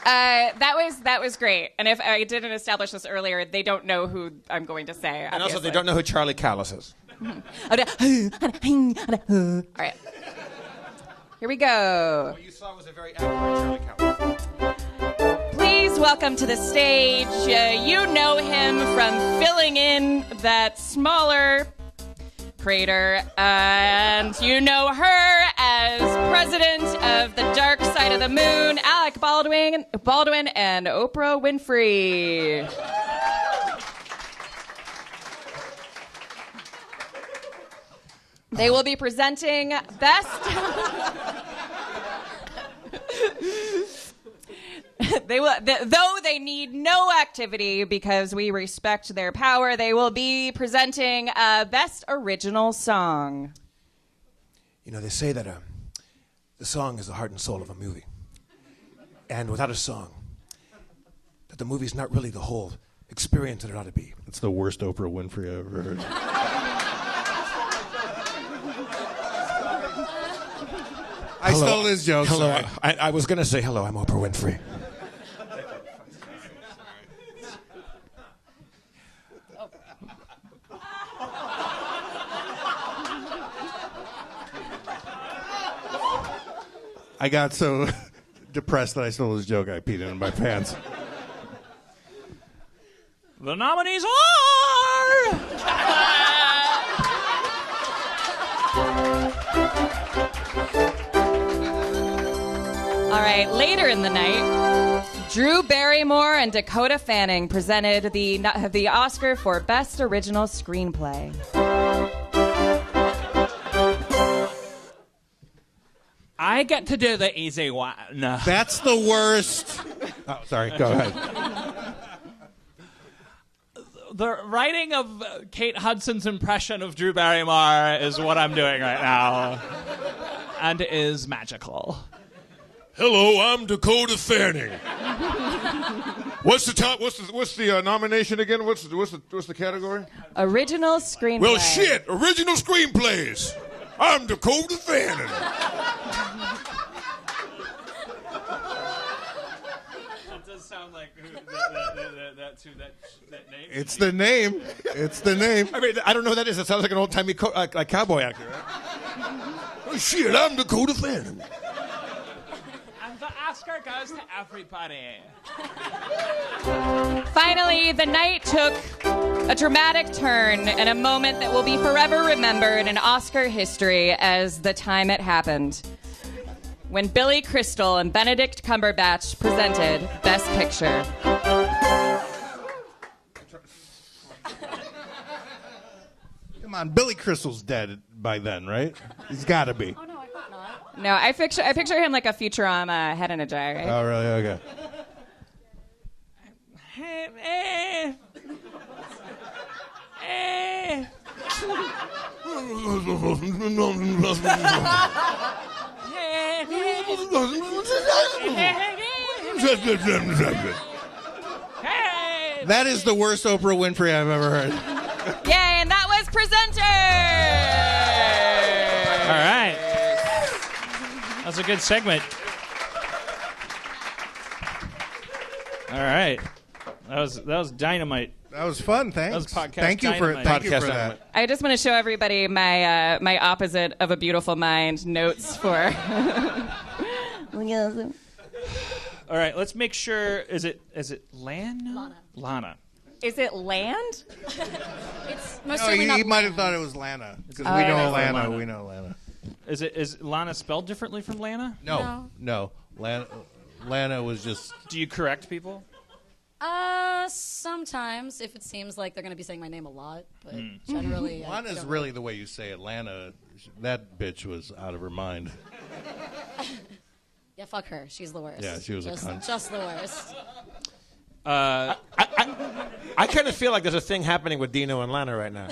That was great. And if I didn't establish this earlier, they don't know who I'm going to say. And also, they don't know who Charlie Callis is. All right. Here we go. What you saw was a very adequate Charlie Callis. Please welcome to the stage. You know him from filling in that smaller Prater, and you know her as president of the Dark Side of the Moon, Alec Baldwin, and Oprah Winfrey. They will be presenting best. Though they need no activity because we respect their power, they will be presenting best original song. You know, they say that the song is the heart and soul of a movie, and without a song, that the movie's not really the whole experience that it ought to be. It's the worst Oprah Winfrey I've ever heard. I stole his joke. Hello. Sorry. I was going to say hello. I'm Oprah Winfrey. I got so depressed that I stole his joke. I peed in my pants. The nominees are... All right, later in the night, Drew Barrymore and Dakota Fanning presented the Oscar for Best Original Screenplay. I get to do the easy one. That's the worst. Oh, sorry. Go ahead. The writing of Kate Hudson's impression of Drew Barrymore is what I'm doing right now, and it is magical. Hello, I'm Dakota Fanning. What's the nomination again? What's the category? Original Screenplay. Well, shit, original screenplays. I'm Dakota Fanning. It does sound like that name. It's the name. It's the name. I mean, I don't know what that is. It sounds like an old-timey like cowboy actor, right? Oh, shit, I'm Dakota Fanning. And the Oscar goes to everybody. Finally, the night took a dramatic turn and a moment that will be forever remembered in Oscar history as the time it happened. When Billy Crystal and Benedict Cumberbatch presented Best Picture. Come on, Billy Crystal's dead by then, right? He's got to be. Oh, no, I hope not. No, I picture him like a Futurama head in a jar, right? Oh, really? Okay. That is the worst Oprah Winfrey I've ever heard. Yay, and that was presented! All right. That was a good segment. All right. That was dynamite. That was fun. Thanks. That was podcast thank you for dynamite. that. I just want to show everybody my my opposite of a beautiful mind notes for. All right, let's make sure. Is it Lana? Lana. Is it land? It's most No, certainly he not might have thought it was Lana because we yeah, know that's Lana. Lana. We know Lana. Is Lana spelled differently from Lana? No. Lana was just. Do you correct people? Sometimes if it seems like they're going to be saying my name a lot, but generally. Lana's really the way you say it. Lana, that bitch was out of her mind. Yeah, fuck her. She's the worst. Yeah, she was a cunt. Just the worst. I kind of feel like there's a thing happening with Dino and Lana right now.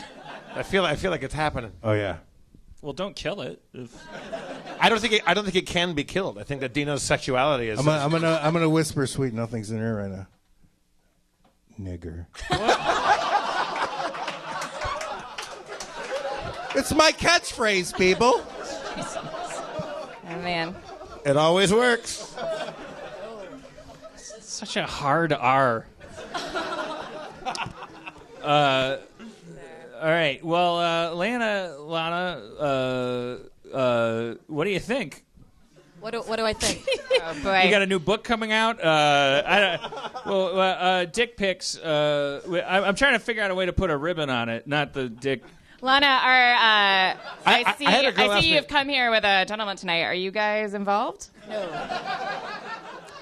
I feel like it's happening. Oh yeah. Well, don't kill it. I don't think it can be killed. I think that Dino's sexuality is. I'm gonna whisper sweet nothings in her right now. Nigger. It's my catchphrase, people. Oh man. It always works. Such a hard R. All right. Well, Lana, what do you think? What do I think? Oh boy. You got a new book coming out? dick pics. I'm trying to figure out a way to put a ribbon on it, not the dick. Lana, I see. I had a girl I ask see me- you've come here with a gentleman tonight. Are you guys involved?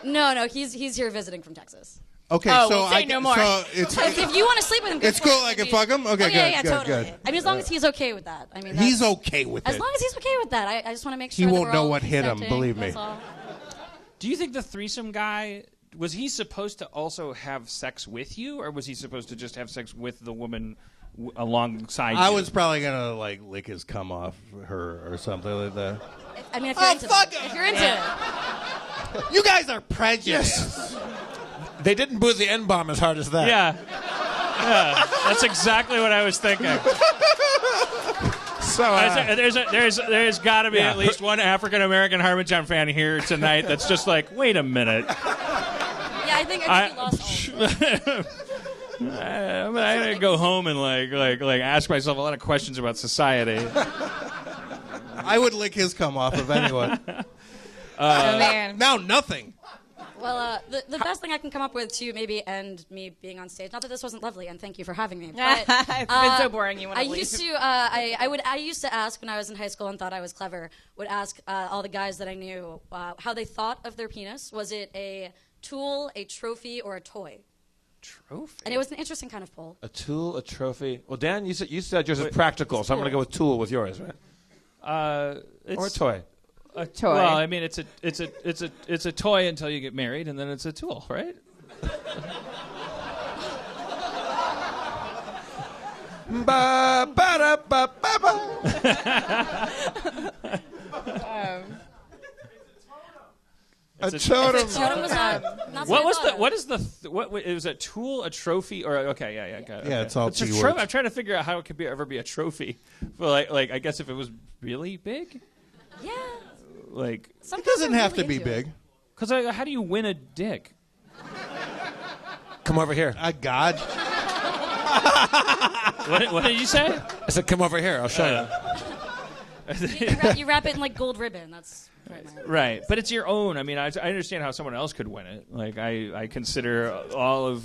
No, he's here visiting from Texas. Okay, Oh, so well, say no more. So it's If you want to sleep with him, good it's for cool. it. I can mean- fuck him. Okay, Oh, yeah, good, good, totally. good. I mean, as long as he's okay with that. I mean, He's that's- okay with As it. long as he's okay with that, I just want to make He sure. that won't we're know all what hit him, consenting, believe me. that's all. Do you think the threesome guy, was he supposed to also have sex with you, or was he supposed to just have sex with the woman alongside I you? was probably gonna like lick his cum off her or something like that. I mean, if you're into fuck it. it. If you're into it. You guys are prejudiced. They didn't boo the N-bomb as hard as that. Yeah. Yeah, that's exactly what I was thinking. So There's got to be at least one African American Harmontown fan here tonight that's just like, wait a minute. Yeah, I think you lost all of it. I'm gonna go home and like ask myself a lot of questions about society. I would lick his cum off of anyone. Oh man. Now nothing. Well, the best thing I can come up with to maybe end me being on stage. Not that this wasn't lovely, and thank you for having me. But, It's been so boring. You want I to leave? used to. I used to ask when I was in high school and thought I was clever. Would ask all the guys that I knew how they thought of their penis. Was it a tool, a trophy, or a toy? Trophy? And it was an interesting kind of poll. a tool, a trophy. Well, Dan, you said yours is practical, so I'm going to go with tool with yours, right? Or a toy. A toy. Well, I mean, it's a toy until you get married, and then it's a tool, right? Ba ba da ba ba ba. A totem. Totem was not What was the? thought. What is the? What it was a tool, a trophy, or okay, yeah, got it. Yeah, okay. it's all a T-words. I'm trying to figure out how it could ever be a trophy. Well, like I guess if it was really big, Yeah. like Some It guys doesn't are have to really be into it. big. because how do you win a dick? Come over here. God. What did you say? I said, come over here. I'll show you. You wrap it in like gold ribbon. That's right. Right, but it's your own. I mean, I understand how someone else could win it. Like I consider all of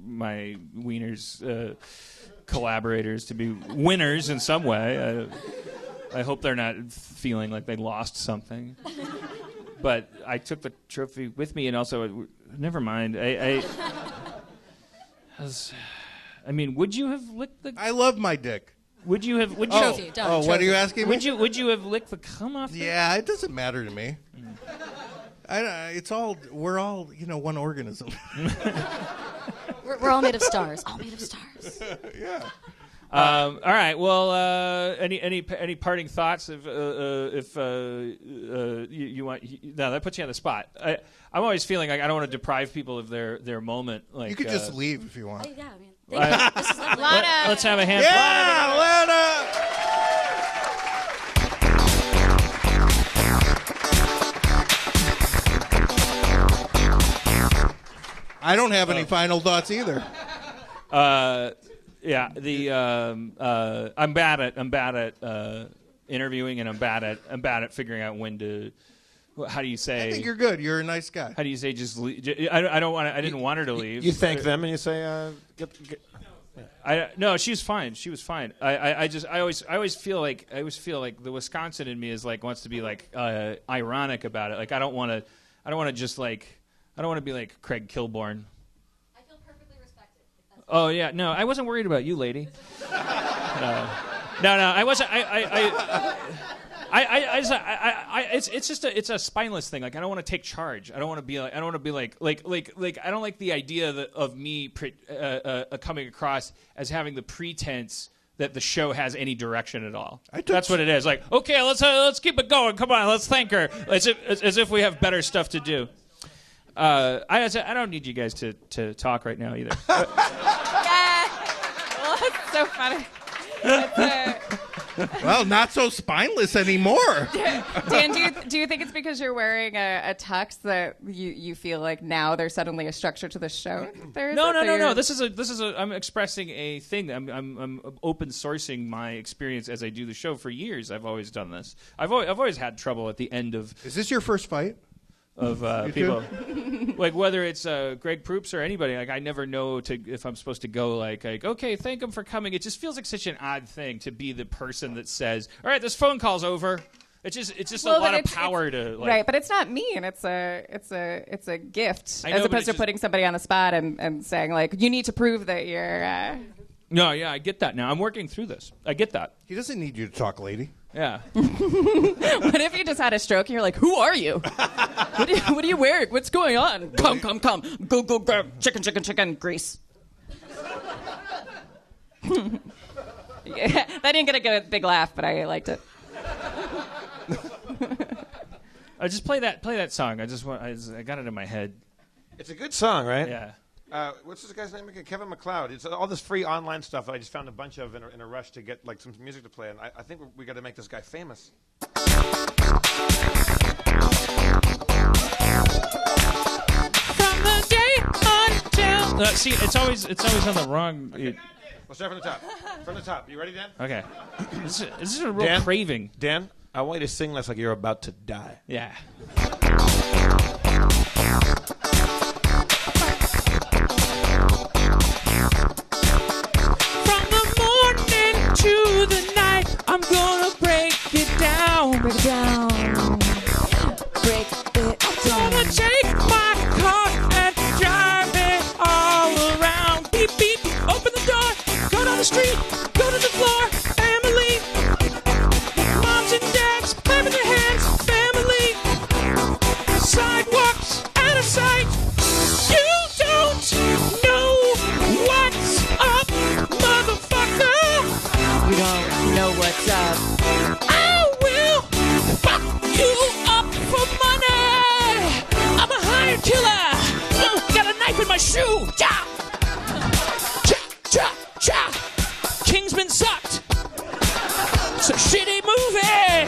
my wieners collaborators to be winners in some way. I hope they're not feeling like they lost something. But I took the trophy with me, and also, never mind. I mean, would you have licked the? I love my dick. Would you have? Would you? Oh, Trophy, done, oh, what trophy. are you asking me? Would you have licked the cum off? Yeah, it doesn't matter to me. It's all we're all one organism. We're all made of stars. All made of stars. Yeah. All right. Well, any parting thoughts? If you want, no, that puts you on the spot. I'm always feeling like I don't want to deprive people of their moment. Like You could just leave if you want. Yeah, I mean, I- this is lovely. let's have a hand. Yeah, Lana. I don't have any final thoughts either. Yeah, I'm bad at interviewing, and I'm bad at figuring out when to. How do you say? I think you're good. You're a nice guy. How do you say just leave? I don't want. I didn't want her to leave. You thank them and you say, get. No, she was fine. She was fine. I always feel like the Wisconsin in me is like wants to be like ironic about it. Like I don't want to be like Craig Kilborn. I feel perfectly respected. If that's Oh yeah, no, I wasn't worried about you, lady. No, I wasn't. It's a spineless thing. Like I don't want to take charge. I don't want to be like. I don't want to be like. I don't like the idea of me coming across as having the pretense that the show has any direction at all. That's what it is. Like, okay, let's keep it going. Come on, let's thank her. As if we have better stuff to do. I don't need you guys to talk right now either. Yeah. Well, that's so funny. Well, not so spineless anymore. Dan, do you think it's because you're wearing a tux that you feel like now there's suddenly a structure to the show? No. This is a. I'm expressing a thing. I'm open sourcing my experience as I do the show for years. I've always done this. I've always had trouble at the end of. Is this your first fight? people. Like whether it's Greg Proops or anybody, like I never know if I'm supposed to go like okay, thank him for coming. It just feels like such an odd thing to be the person that says, all right, this phone call's over. It's just a lot of power to like, right, but it's not mean. It's a gift I know, as opposed to just putting somebody on the spot and saying like you need to prove that you're. No, yeah, I get that now. I'm working through this. I get that. He doesn't need you to talk, lady. Yeah. What if you just had a stroke and you're like, who are you? What are you wearing? What's going on? Come. Go, grab chicken, grease. Yeah, that didn't get a big laugh, but I liked it. I just play that song. I got it in my head. It's a good song, right? Yeah. What's this guy's name again? Kevin MacLeod. It's all this free online stuff that I just found a bunch of in a rush to get like some music to play, and I think we got to make this guy famous. From the day until See, it's always on the wrong. Okay. We'll start from the top. From the top. You ready, Dan? Okay. This is a real craving. Dan, I want you to sing this like you're about to die. Yeah. from the morning to the night, I'm gonna break it down. Break it down. I'm gonna take my car and drive it all around. Beep, beep, open the door, go down the street, go to the floor, family. Moms and dads, clapping their hands, family. Sidewalks out of sight. You don't know what's up, motherfucker. You don't know what's up. I will fuck you up for money. I'm a hired killer. Got a knife in my shoe. Cha! Cha! Cha! Cha! Kingsman sucked. It's a shitty movie.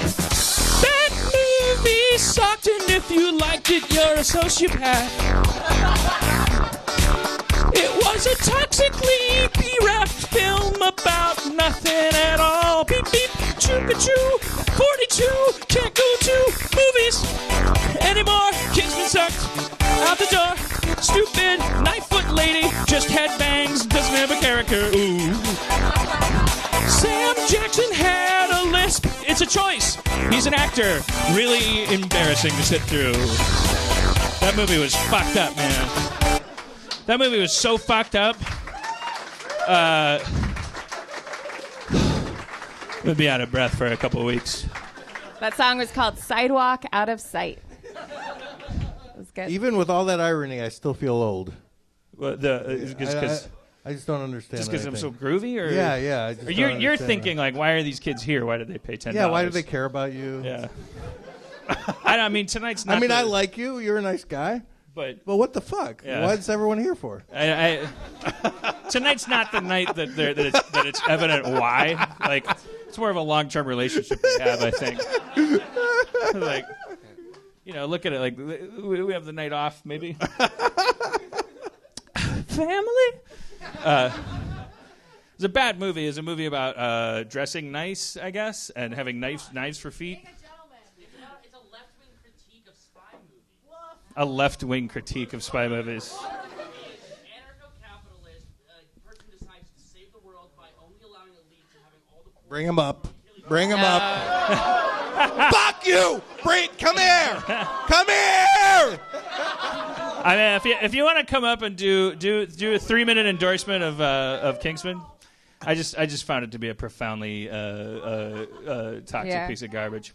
That movie sucked, and if you liked it, you're a sociopath. It was a toxically bereft film about nothing at all. Beep, beep, choo-ka-choo, 42, can't go to movies anymore. Kingsman sucked, out the door, stupid, knife-foot lady, just headbangs, doesn't have a character, ooh. Sam Jackson had a lisp, it's a choice. He's an actor, really embarrassing to sit through. That movie was fucked up, man. That movie was so fucked up. I'm gonna be out of breath for a couple of weeks. That song was called Sidewalk Out of Sight. It was good. Even with all that irony, I still feel old. Well, I just don't understand. just because I'm anything. so groovy, or Yeah. I just Or don't you're understand thinking like, why are these kids here? Why did they pay $10? Yeah, why do they care about you? Yeah. I mean, tonight's not. I like you. You're a nice guy. but what the fuck? Yeah. What's everyone here for? Tonight's not the night that it's evident why. Like, it's more of a long-term relationship we have, I think. Like, look at it. Like, we have the night off, maybe. Family. It's a bad movie. It's a movie about dressing nice, I guess, and having knives for feet. It's a left-wing critique of spy movies. A left-wing critique of spy movies. Anarcho-capitalist person decides to save the world by only allowing elites and having all the poor. Bring him up. Bring him up. Fuck you! Come here! Come here! I mean, if you want to come up and do a 3-minute endorsement of Kingsman, I just found it to be a profoundly toxic piece of garbage.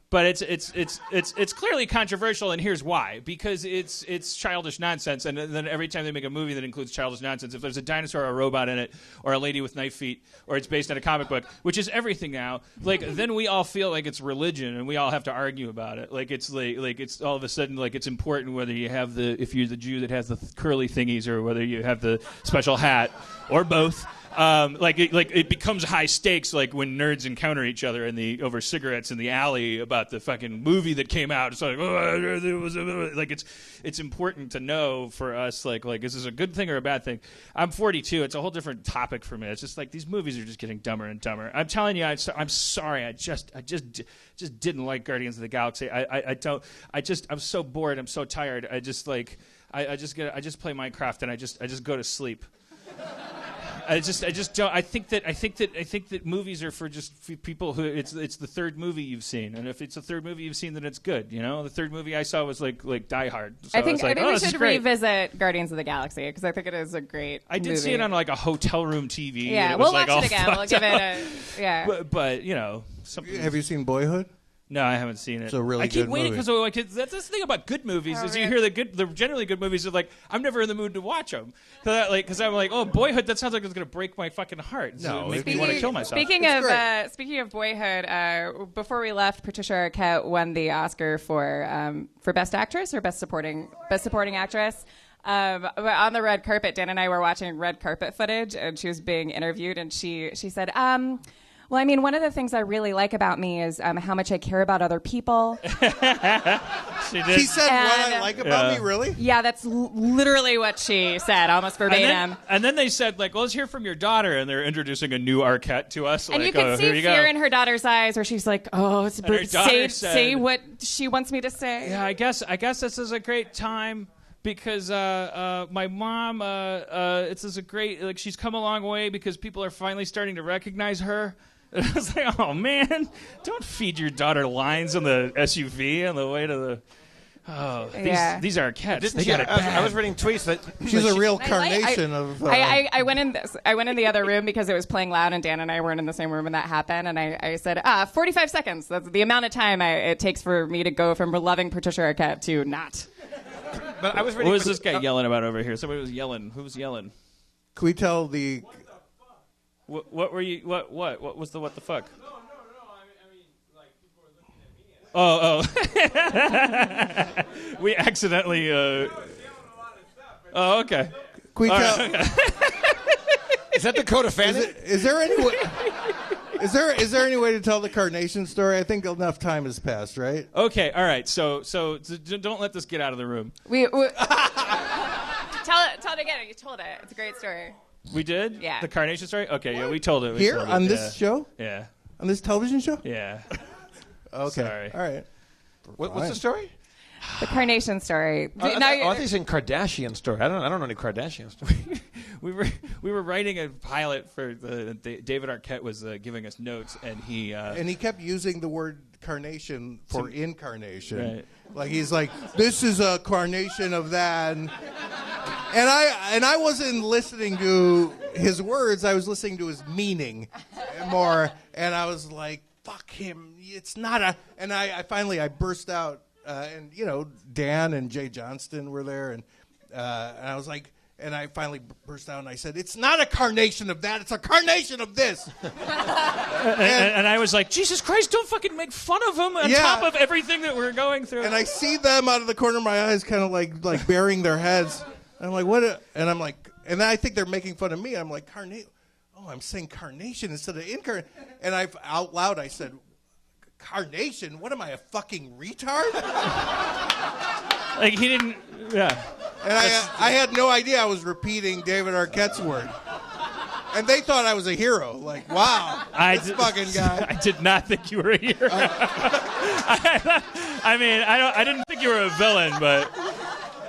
But it's clearly controversial, and here's why: because it's childish nonsense, and then every time they make a movie that includes childish nonsense, if there's a dinosaur or a robot in it, or a lady with knife feet, or it's based on a comic book, which is everything now, like then we all feel like it's religion, and we all have to argue about it. Like it's like it's all of a sudden like it's important whether you have if you're the Jew that has the curly thingies, or whether you have the special hat, or both. Like it becomes high stakes, like when nerds encounter each other over cigarettes in the alley about the fucking movie that came out. It's like, it's important to know for us, like is this a good thing or a bad thing? I'm 42. It's a whole different topic for me. It's just like these movies are just getting dumber and dumber. I'm telling you, I'm sorry. I just didn't like Guardians of the Galaxy. I'm so bored. I'm so tired. I just play Minecraft and I just go to sleep. I just don't. I think that movies are for people who it's the third movie you've seen, and if it's the third movie you've seen, then it's good. You know, the third movie I saw was like Die Hard. So I think we should revisit Guardians of the Galaxy because I think it is a great. I did see it on like a hotel room TV. Yeah, we'll watch it again. We'll give it a But you know, have you seen Boyhood? No, I haven't seen it. It's a really I keep good waiting movie. because that's the thing about good movies is you hear the generally good movies are like I'm never in the mood to watch them because I'm like, oh, Boyhood, that sounds like it's gonna break my fucking heart. So it makes me want to kill myself. Speaking of Boyhood, before we left, Patricia Arquette won the Oscar for Best Actress or Best Supporting Actress. On the red carpet, Dan and I were watching red carpet footage, and she was being interviewed, and she said, well, I mean, one of the things I really like about me is how much I care about other people. She did. She said what I like about me, really? Yeah, that's literally what she said, almost verbatim. And then they said, like, well, let's hear from your daughter, and they're introducing a new Arquette to us. And like, you can see fear in her daughter's eyes, where she's like, "Oh, say what she wants me to say." Yeah, I guess this is a great time. Because my mom, this is a great, like, she's come a long way because people are finally starting to recognize her. And I was like, oh, man, don't feed your daughter lines on the SUV on the way to the... Oh, these are cats. They got it bad. I was reading tweets that... She's a real carnation of... I went in the other room because it was playing loud, and Dan and I weren't in the same room when that happened, and I said, 45 seconds. That's the amount of time it takes for me to go from loving Patricia Arquette to not. But I was reading... What was this guy yelling about over here? Somebody was yelling. Who was yelling? Can we tell the... What were you? What was the what the fuck? No. I mean, like people were looking at me. We accidentally. Oh, okay. Can we tell? Right. Is that Dakota Fanning? Is there any way? Is there any way to tell the carnation story? I think enough time has passed, right? Okay. All right. So don't let this get out of the room. We tell it again. You told it. It's a great story. We did? Yeah. The carnation story? Okay, yeah, we told it. Here on this show? Yeah. On this television show? Yeah. Okay. Sorry. All right. What's the story? The carnation story. I think it's in Kardashian story. I don't know any Kardashian story. we were writing a pilot for David Arquette was giving us notes, and he kept using the word carnation for incarnation. Right. Like he's like, this is a carnation of that, and I wasn't listening to his words. I was listening to his meaning more, and I was like, fuck him. It's not a. And I finally burst out, and Dan and Jay Johnston were there, and I was like. And I finally burst out and I said, it's not a carnation of that, it's a carnation of this. and I was like, Jesus Christ, don't fucking make fun of him on top of everything that we're going through. And I see them out of the corner of my eyes kind of like burying their heads. And I'm like, what? And I'm like, and then I think they're making fun of me. I'm like, carnation. Oh, I'm saying carnation instead of incarnation. And out loud I said, carnation? What am I, a fucking retard? Like he didn't, yeah. And I had no idea I was repeating David Arquette's word. And they thought I was a hero. Like, wow, this fucking guy. I did not think you were a hero. I mean, I didn't think you were a villain, but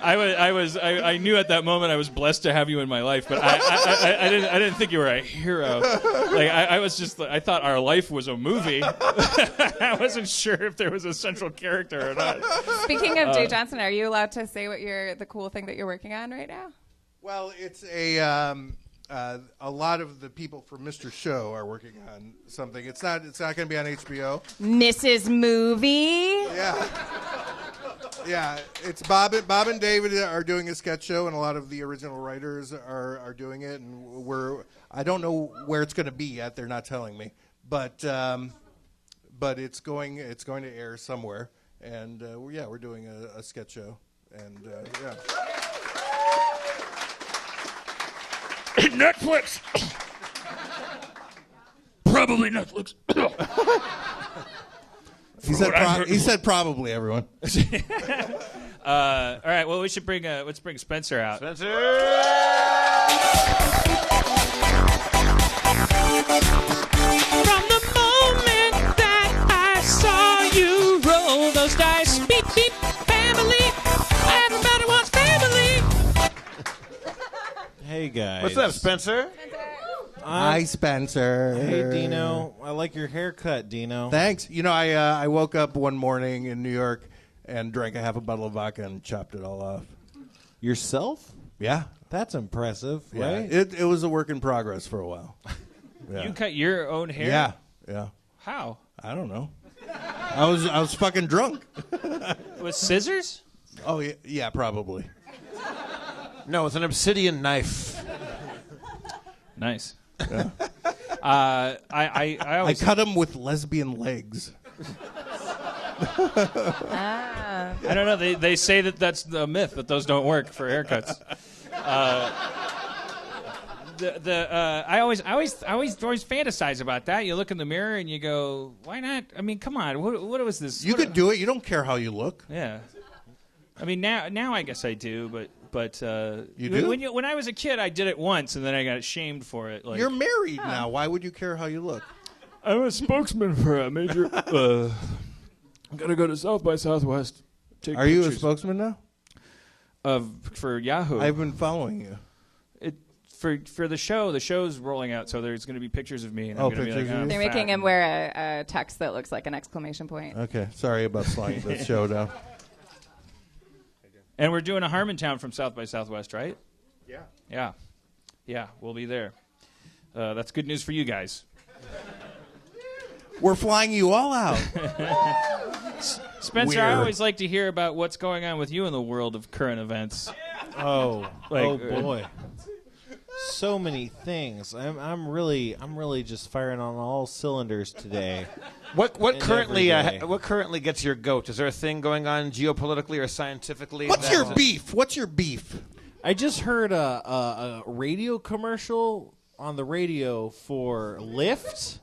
I knew at that moment I was blessed to have you in my life, but I didn't think you were a hero. Like I was just, I thought our life was a movie. I wasn't sure if there was a central character or not. Speaking of Jay Johnson, are you allowed to say what the cool thing that you're working on right now? Well, it's a lot of the people from Mr. Show are working on something. It's not going to be on HBO. Mrs. Movie. Yeah, it's Bob and David are doing a sketch show, and a lot of the original writers are doing it. And I don't know where it's going to be yet. They're not telling me, but it's going to air somewhere. And we're doing a sketch show, and Netflix. Probably Netflix. He said probably, everyone. All right. Well, let's bring Spencer out. Spencer. From the moment that I saw you roll those dice, beep, beep, family. Everybody wants family. Hey, guys. What's up, Spencer? Hi, Spencer. Hey, Dino. I like your haircut, Dino. Thanks. You know, I woke up one morning in New York and drank a half a bottle of vodka and chopped it all off. Yourself? Yeah. That's impressive, right? It was a work in progress for a while. Yeah. You cut your own hair? Yeah. Yeah. How? I don't know. I was fucking drunk. With scissors? Oh, yeah, probably. No, with an obsidian knife. Nice. Yeah. I cut him with lesbian legs. I don't know. They say that's the myth, that those don't work for haircuts. I always fantasize about that. You look in the mirror and you go, why not? I mean, come on. What was this? You could do it. You don't care how you look. Yeah. I mean, now I guess I do, but you do? When I was a kid, I did it once, and then I got shamed for it. Like, you're married now. Why would you care how you look? I'm a spokesman for a major. I'm gonna go to South by Southwest. Are you a spokesman now? For Yahoo. I've been following you. For the show. The show's rolling out, so there's going to be pictures of me. And I'm gonna pictures be like, of you? They're making him wear a tux that looks like an exclamation point. Okay, sorry about slowing that show down. And we're doing a Harmontown from South by Southwest, right? Yeah. Yeah, we'll be there. That's good news for you guys. We're flying you all out. Spencer, Weird. I always like to hear about what's going on with you in the world of current events. Oh boy. So many things. I'm really just firing on all cylinders today. What currently every day. what currently gets your goat? Is there a thing going on geopolitically or scientifically? What's your beef? What's your beef? I just heard a radio commercial on the radio for Lyft,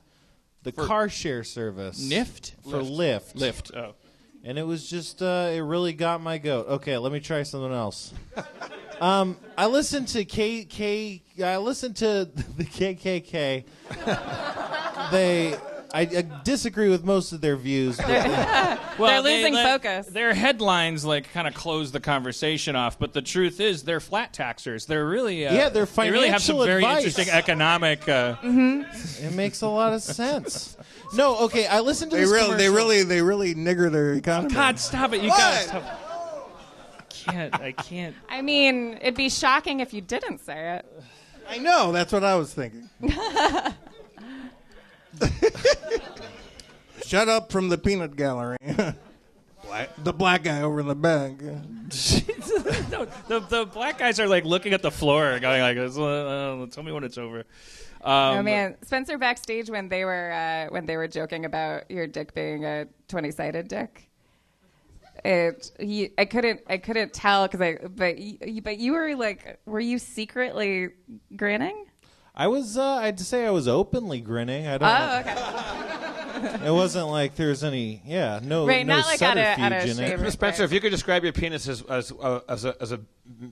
the car share service. Nift? For Lyft. Lyft. Oh. And it was just, it really got my goat. Okay, let me try something else. I listened to I listened to the KKK. I disagree with most of their views. But They're losing focus. Their headlines kind of close the conversation off, but the truth is they're flat taxers. They're really they're they really have some financial very advice. interesting economic. It makes a lot of sense. No, okay, I listened to this commercial. They really nigger their economy. God, stop it! You gotta stop. I can't. I mean, it'd be shocking if you didn't say it. I know. That's what I was thinking. Shut up from the peanut gallery. The black guy over in the back. No, the black guys are looking at the floor, going "Tell me when it's over." Oh man, Spencer backstage when they were joking about your dick being a 20-sided dick. I couldn't tell but you were you secretly grinning? I was I'd say I was openly grinning. I don't. Oh, okay. It wasn't like there's any no Right, no not like out of subterfuge in shame. it. Spencer, if you could describe your penis as a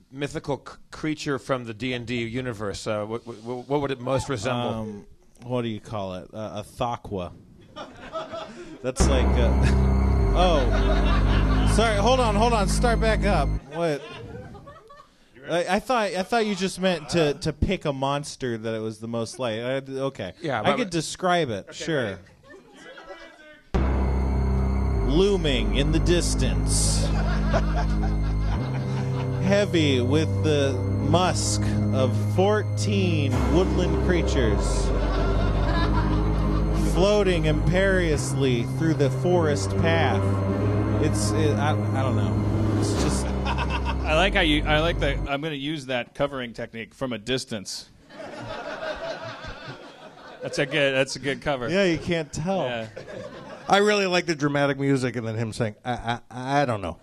mythical creature from the D&D universe, what would it most resemble? What do you call it? A thakwa. That's like. Oh, sorry. Hold on. Start back up. What? I thought you just meant to pick a monster that it was the most like. Okay. Yeah, I could describe it. Okay, sure. Right. Looming in the distance, heavy with the musk of 14 woodland creatures, floating imperiously through the forest path. I don't know. It's just. I like how you. I like that. I'm going to use that covering technique from a distance. That's a good cover. Yeah, you can't tell. Yeah. I really like the dramatic music and then him saying, I don't know.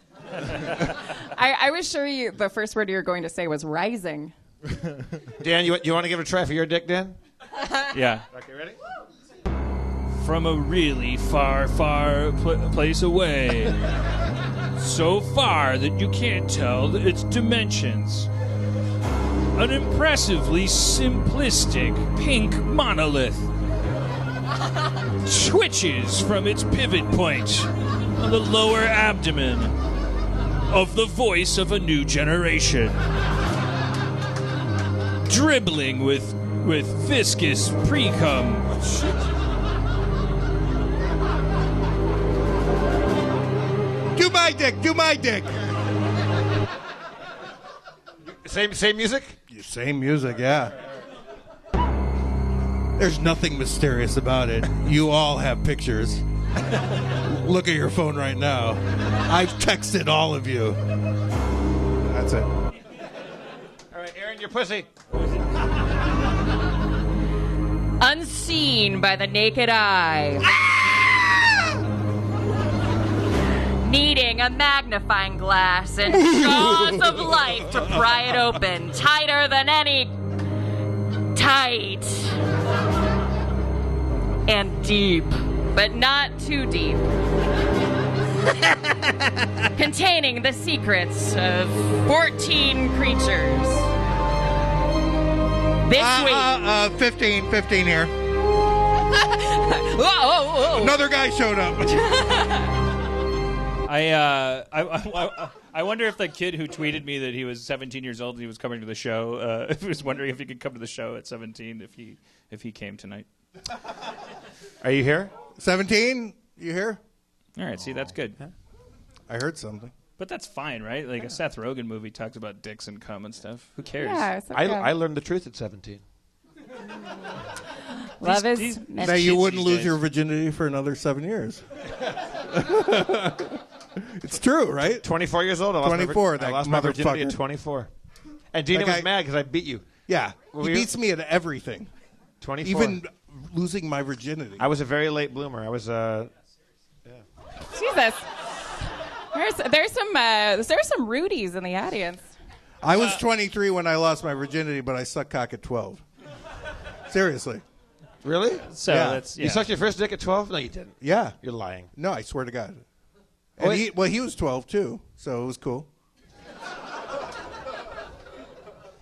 I was sure the first word you were going to say was rising. Dan, you want to give it a try for your dick, Dan? Yeah. Okay, ready? from a really far, far place away. So far that you can't tell its dimensions. An impressively simplistic pink monolith twitches from its pivot point on the lower abdomen of the voice of a new generation. Dribbling with viscous pre-cum. Do my dick. Do my dick. Same music? Same music, yeah. There's nothing mysterious about it. You all have pictures. Look at your phone right now. I've texted all of you. That's it. All right, Erin, your pussy. Unseen by the naked eye. Needing a magnifying glass and jaws of life to pry it open, tighter than any tight. And deep, but not too deep. Containing the secrets of 14 creatures. This week. 15 here. Whoa. Another guy showed up. I wonder if the kid who tweeted me that he was 17 years old and he was coming to the show, if he was wondering if he could come to the show at 17 if he came tonight. Are you here? 17? You here? All right, see, that's good. I heard something. But that's fine, right? Like a Seth Rogen movie talks about dicks and cum and stuff. Who cares? Yeah, so I learned the truth at 17. Love is That you wouldn't lose your virginity for another 7 years. It's true, right? 24 years old. I lost 24. I lost my virginity at motherfucker. 24. And Dino was mad because I beat you. Yeah, Well, he beats me at everything. 24. Even losing my virginity. I was a very late bloomer. I was Jesus. There's some Rudies in the audience. I was 23 when I lost my virginity, but I sucked cock at 12. Seriously. Really? So Yeah. that's You sucked your first dick at 12? No, you didn't. Yeah. You're lying. No, I swear to God. And he was 12 too, so it was cool.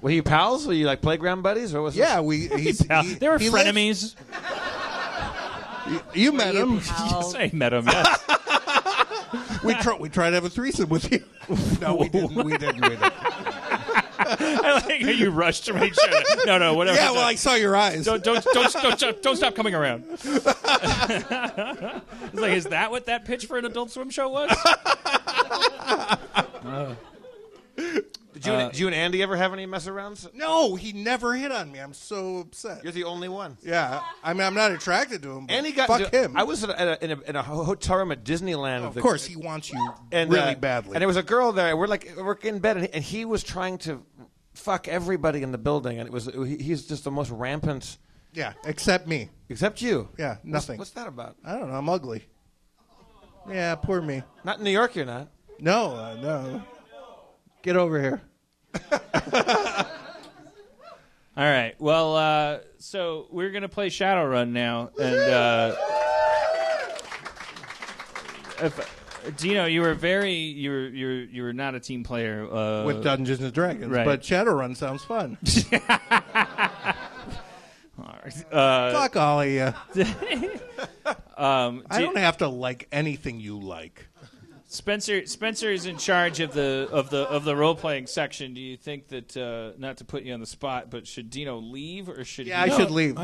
Were you pals? Were you like playground buddies, or was Yeah, they were frenemies. You met him. Yes, I met him. Yes. We tried to have a threesome with you. No, we didn't. We didn't. I like how you rushed to make sure. No, whatever. Yeah, well, I saw your eyes. Don't stop coming around. It's like, is that what that pitch for an Adult Swim show was? Did you and Andy ever have any mess arounds? No, he never hit on me. I'm so upset. You're the only one. Yeah, I mean, I'm not attracted to him. But Andy got fuck him. I was in a hotel room at Disneyland. Of course, he wants you and, really badly. And there was a girl there. We're in bed, and he was trying to fuck everybody in the building, and he's just the most rampant. Yeah, except me. Except you. Yeah, nothing. What's that about? I don't know. I'm ugly. Yeah, poor me. Not in New York, you're not. No, no. Get over here. All right. Well, so we're gonna play Shadowrun now, and Dino, you were not a team player with Dungeons and Dragons, right. But Shadowrun sounds fun. Fuck all of you. I don't have to like anything you like. Spencer is in charge of the role playing section. Do you think that not to put you on the spot, but should Dino leave or should? Yeah, I should leave.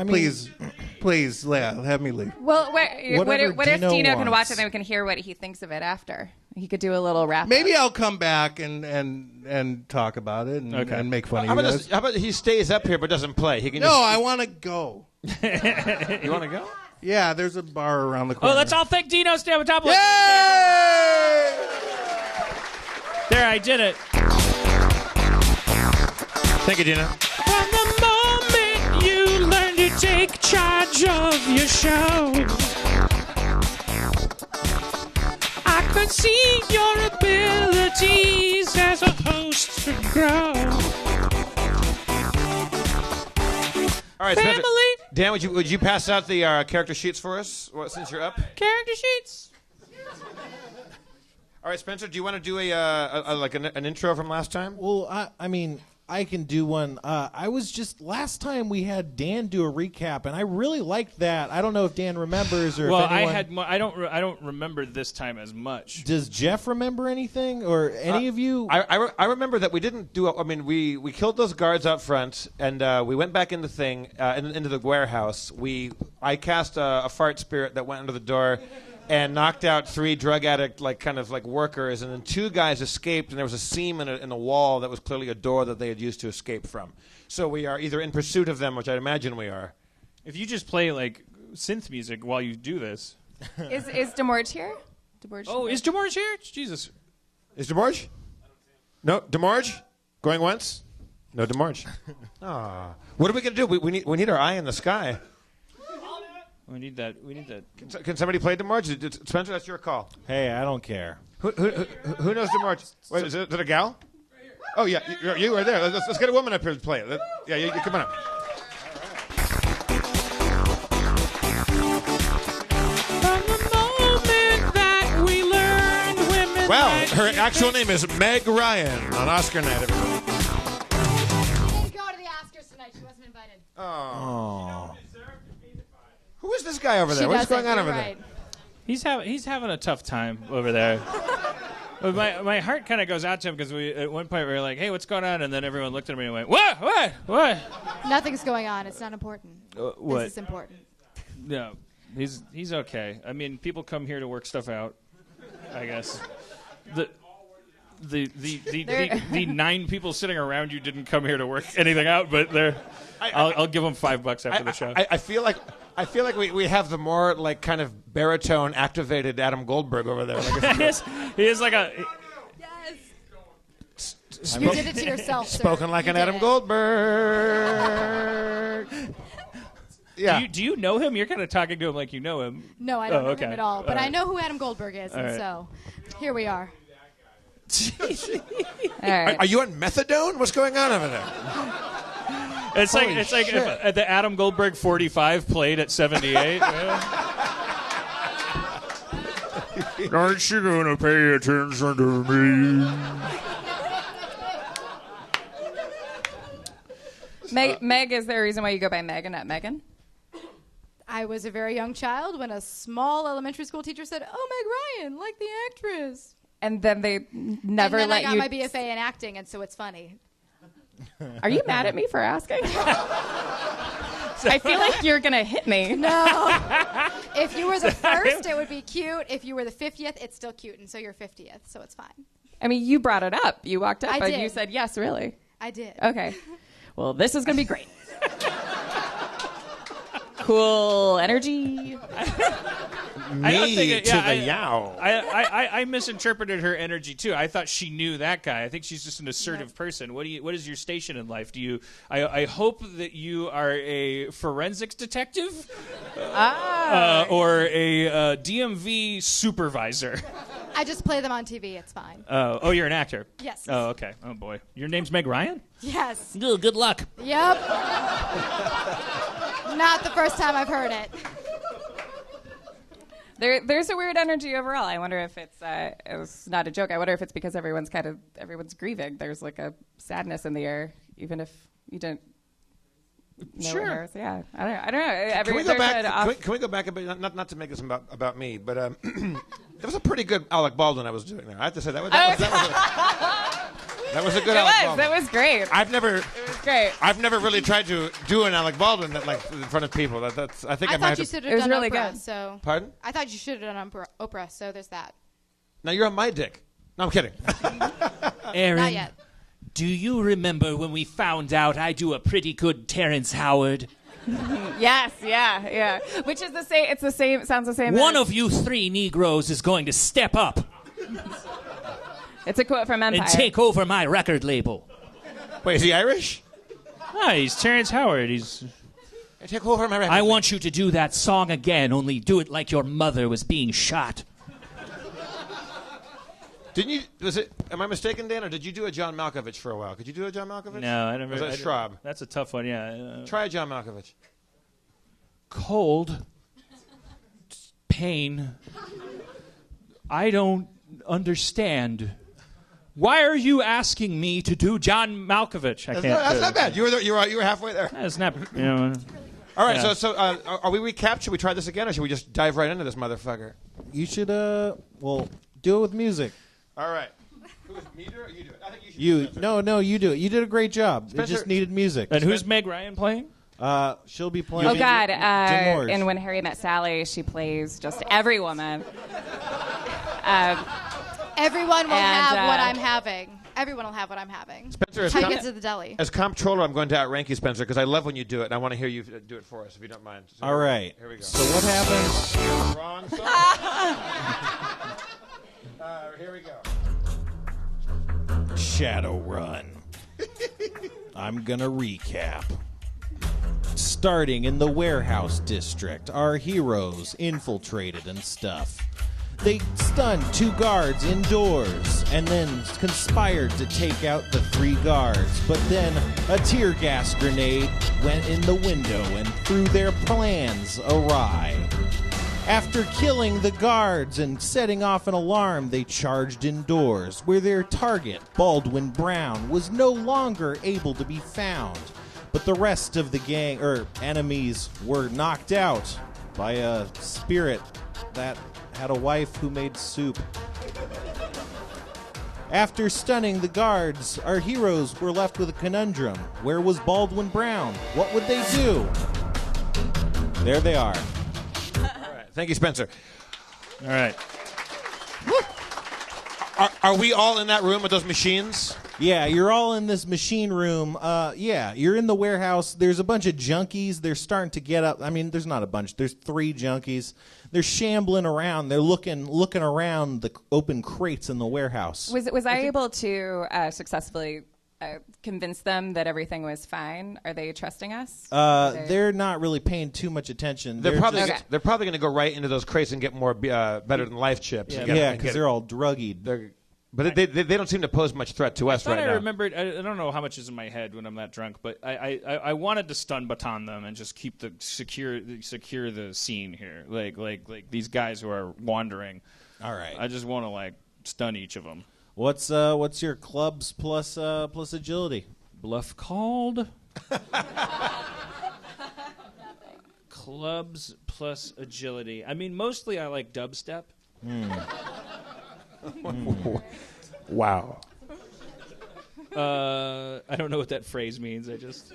Please, Leah, have me leave. Well, what if Dino can watch wants. it, and then we can hear what he thinks of it after? He could do a little wrap. Maybe I'll come back and talk about it and make fun of you guys. How about he stays up here but doesn't play? He can. No, I want to go. You want to go? Yeah, there's a bar around the corner. Oh, let's all thank Dino. Stay on top of Yay! There, I did it. Thank you, Dino. From the moment you learn to take charge of your show, I could see your abilities as a host to grow. All right, Spencer. Family, Dan, would you pass out the character sheets for us since you're up? Character sheets. All right, Spencer, do you want to do an intro from last time? Well, I mean, I can do one. Last time we had Dan do a recap, and I really liked that. I don't know if Dan remembers or. Well, if anyone... I don't remember this time as much. Does Jeff remember anything, or any of you? I remember that we didn't do. We killed those guards out front, and we went back into the warehouse. I cast a fart spirit that went under the door. And knocked out 3 drug addict workers, and then 2 guys escaped, and there was a seam in the wall that was clearly a door that they had used to escape from. So we are either in pursuit of them, which I imagine we are. If you just play synth music while you do this, Is Demorge here? Is Demorge here? Jesus. Is Demorge? No, Demorge? Going once? No, Demorge. What are we gonna do? We need our eye in the sky. We need that. Can somebody play Demorge? Spencer, that's your call. Hey, I don't care. Who knows Demorge? Wait, is it a gal? Oh yeah, you are there. Let's get a woman up here to play it. You come on up. From the moment that we learned women. Well, her actual name is Meg Ryan on Oscar night. Everybody. She didn't go to the Oscars tonight. She wasn't invited. Oh. Who is this guy over there? What's going on over there? He's having a tough time over there. But my heart kind of goes out to him because at one point we were like, "Hey, what's going on?" And then everyone looked at me and went, "What?" Nothing's going on. It's not important. What? This is important. No, he's okay. I mean, people come here to work stuff out, I guess. The 9 people sitting around you didn't come here to work anything out, but I'll give them $5 after the show. I feel like we have the more kind of baritone activated Adam Goldberg over there. He is like a. Yes. You did it to yourself, sir. Spoken like an Adam Goldberg. Yeah. Do you know him? You're kind of talking to him like you know him. No, I don't know him at all. But All I right. know who Adam Goldberg is, and so here we are. All right. Are you on methadone? What's going on over there? It's like if the Adam Goldberg 45 played at 78. Aren't you gonna pay attention to me? Meg, is there a reason why you go by Meg and not Megan? I was a very young child when a small elementary school teacher said, "Oh, Meg Ryan, like the actress." And then they never and then let I got you. my BFA in acting, and so it's funny. Are you mad at me for asking? I feel like you're gonna hit me. No. If you were the first, it would be cute. If you were the 50th, it's still cute, and so you're 50th, so it's fine. I mean, you brought it up. You walked up I and did. you said yes, really. I did. Okay. Well, this is gonna be great. Cool energy. I misinterpreted her energy too. I thought she knew that guy. I think she's just an assertive person. What is your station in life? I hope that you are a forensics detective, or a DMV supervisor. I just play them on TV. It's fine. Oh, you're an actor. Yes. Oh, okay. Oh boy, your name's Meg Ryan. Yes. Good luck. Yep. Not the first time I've heard it. There's a weird energy overall. I wonder if it's not a joke. I wonder if it's because everyone's grieving. There's like a sadness in the air, even if you didn't know Sure. what it was. Yeah, I don't know. Can we go back? Can we go back a bit? Not to make this about me, but it was a pretty good Alec Baldwin I was doing there. I have to say that was a good Alec Baldwin. That was great. It was great. I've never really tried to do an Alec Baldwin in front of people. I think I might thought you have. should It have was done really Oprah. good. So. Pardon? I thought you should have done Oprah. So there's that. Now you're on my dick. No, I'm kidding. Erin, Not yet. do you remember when we found out I do a pretty good Terrence Howard? Yes, yeah. Which is the same. It's the same. Sounds the same. One of you 3 Negroes is going to step up It's a quote from Empire. and take over my record label. Wait, is he Irish? Ah, he's Terrence Howard. Take over my record. I want you to do that song again, only do it like your mother was being shot. Didn't you? Was it? Am I mistaken, Dan, or did you do a John Malkovich for a while? Could you do a John Malkovich? No, I never. Was that Schraub? That's a tough one. Yeah. Try a John Malkovich. cold, pain. I don't understand. Why are you asking me to do John Malkovich? That's not bad. You were halfway there. That's not. You know, all right. Yeah. So are we recapped? Should we try this again, or should we just dive right into this motherfucker? You should do it with music. All right. Who is me or you do it? I think you should. You do it. You did a great job. Spencer, it just needed music. And who's Meg Ryan playing? She'll be playing. Oh God! Demorge. And When Harry Met Sally, she plays just every woman. Everyone will have what I'm having. Everyone will have what I'm having. Spencer, as How you get to the deli. As comptroller, I'm going to outrank you, Spencer, because I love when you do it, and I want to hear you do it for us, if you don't mind. So All right. Here we go. So what happens? Wrong song. Here we go. Shadowrun. I'm gonna recap. Starting in the warehouse district, our heroes infiltrated and stuff. They stunned 2 guards indoors and then conspired to take out the 3 guards. But then a tear gas grenade went in the window and threw their plans awry. After killing the guards and setting off an alarm, they charged indoors, where their target, Baldwin Brown, was no longer able to be found. But the rest of the gang, enemies, were knocked out by a spirit that had a wife who made soup. After stunning the guards, our heroes were left with a conundrum. Where was Baldwin Brown? What would they do? There they are. All right. Thank you, Spencer. All right. Are we all in that room with those machines? Yeah, you're all in this machine room. Yeah, you're in the warehouse. There's a bunch of junkies. They're starting to get up. I mean, there's not a bunch. There's 3 junkies. They're shambling around. They're looking around the open crates in the warehouse. Was I able to successfully convince them that everything was fine? Are they trusting us? They're not really paying too much attention. They're probably going to go right into those crates and get more better than life chips. Yeah, because they're all druggied. But they don't seem to pose much threat to us right now. I remembered. I don't know how much is in my head when I'm that drunk, but I wanted to stun baton them and just keep the secure the scene here. Like these guys who are wandering. All right. I just want to stun each of them. What's your clubs plus agility? Bluff called. Clubs plus agility. I mean, mostly I like dubstep. Wow. I don't know what that phrase means. I just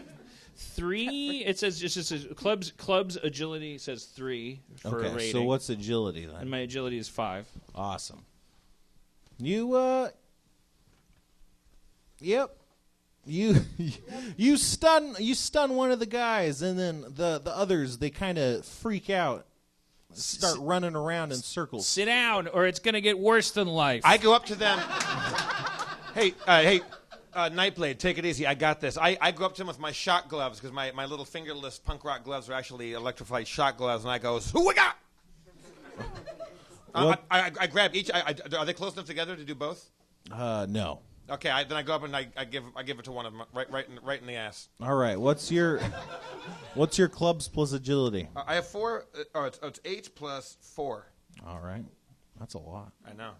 3. It says clubs agility says 3 for a rating. So what's agility then? And my agility is 5. Awesome. You yep. You stun one of the guys, and then the others, they kind of freak out. Start running around in circles. Sit down, or it's going to get worse than life. I go up to them. Hey, Nightblade, take it easy. I got this. I go up to them with my shot gloves, because my little fingerless punk rock gloves are actually electrified shot gloves, and I go, who we got? I grab each. Are they close enough together to do both? No. Okay, then I go up and I give it to one of them right in the ass. All right. What's your clubs plus agility? I have 4. It's 8 plus 4. All right, that's a lot. I know.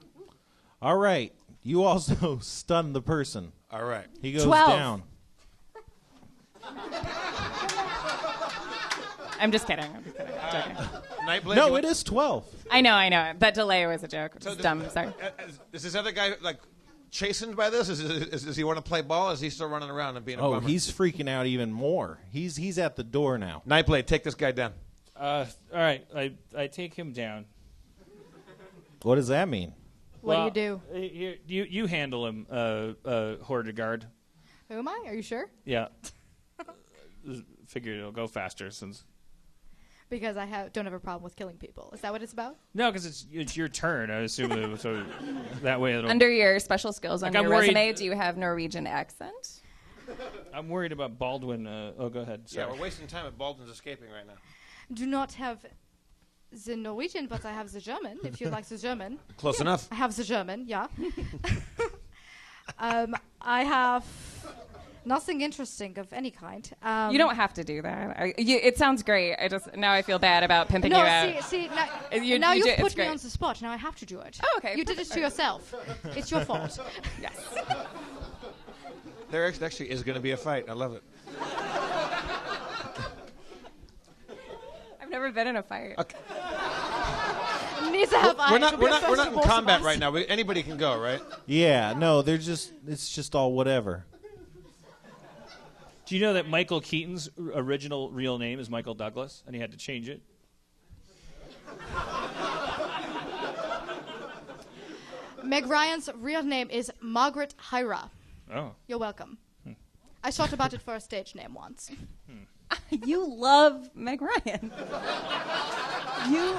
All right, you also stun the person. All right, he goes 12. down. I'm just kidding. Nightblade, no, it is 12. I know. That delay was a joke. It's dumb. Sorry. Is this other guy chastened by this? Does he want to play ball? Or is he still running around and being a bummer? He's freaking out even more. He's at the door now. Nightblade, take this guy down. All right, I take him down. What does that mean? What do you do? You handle him, Hordegard. Who am I? Are you sure? Yeah. Figured it'll go faster since. Because I don't have a problem with killing people. Is that what it's about? No, because it's your turn. I assume so that way it'll. Under your special skills on your worried, resume, do you have Norwegian accent? I'm worried about Baldwin. Go ahead. Sorry. Yeah, we're wasting time if Baldwin's escaping right now. Do not have the Norwegian, but I have the German, if you like the German. Close enough. I have the German, yeah. I have Nothing interesting of any kind. You don't have to do that. It sounds great. Now I feel bad about pimping you out. See, Now you've put me great. on the spot. Now I have to do it. Oh, okay. You did it to yourself. It's your fault. Yes. There actually is going to be a fight. I love it. I've never been in a fight. Okay. Neither have I. We're not It'll be a first in for both of combat us. right now. Anybody can go, right? Yeah, no, it's just all whatever. Do you know that Michael Keaton's original real name is Michael Douglas, and he had to change it? Meg Ryan's real name is Margaret Hyra. Oh. You're welcome. I thought about it for a stage name once. You love Meg Ryan. You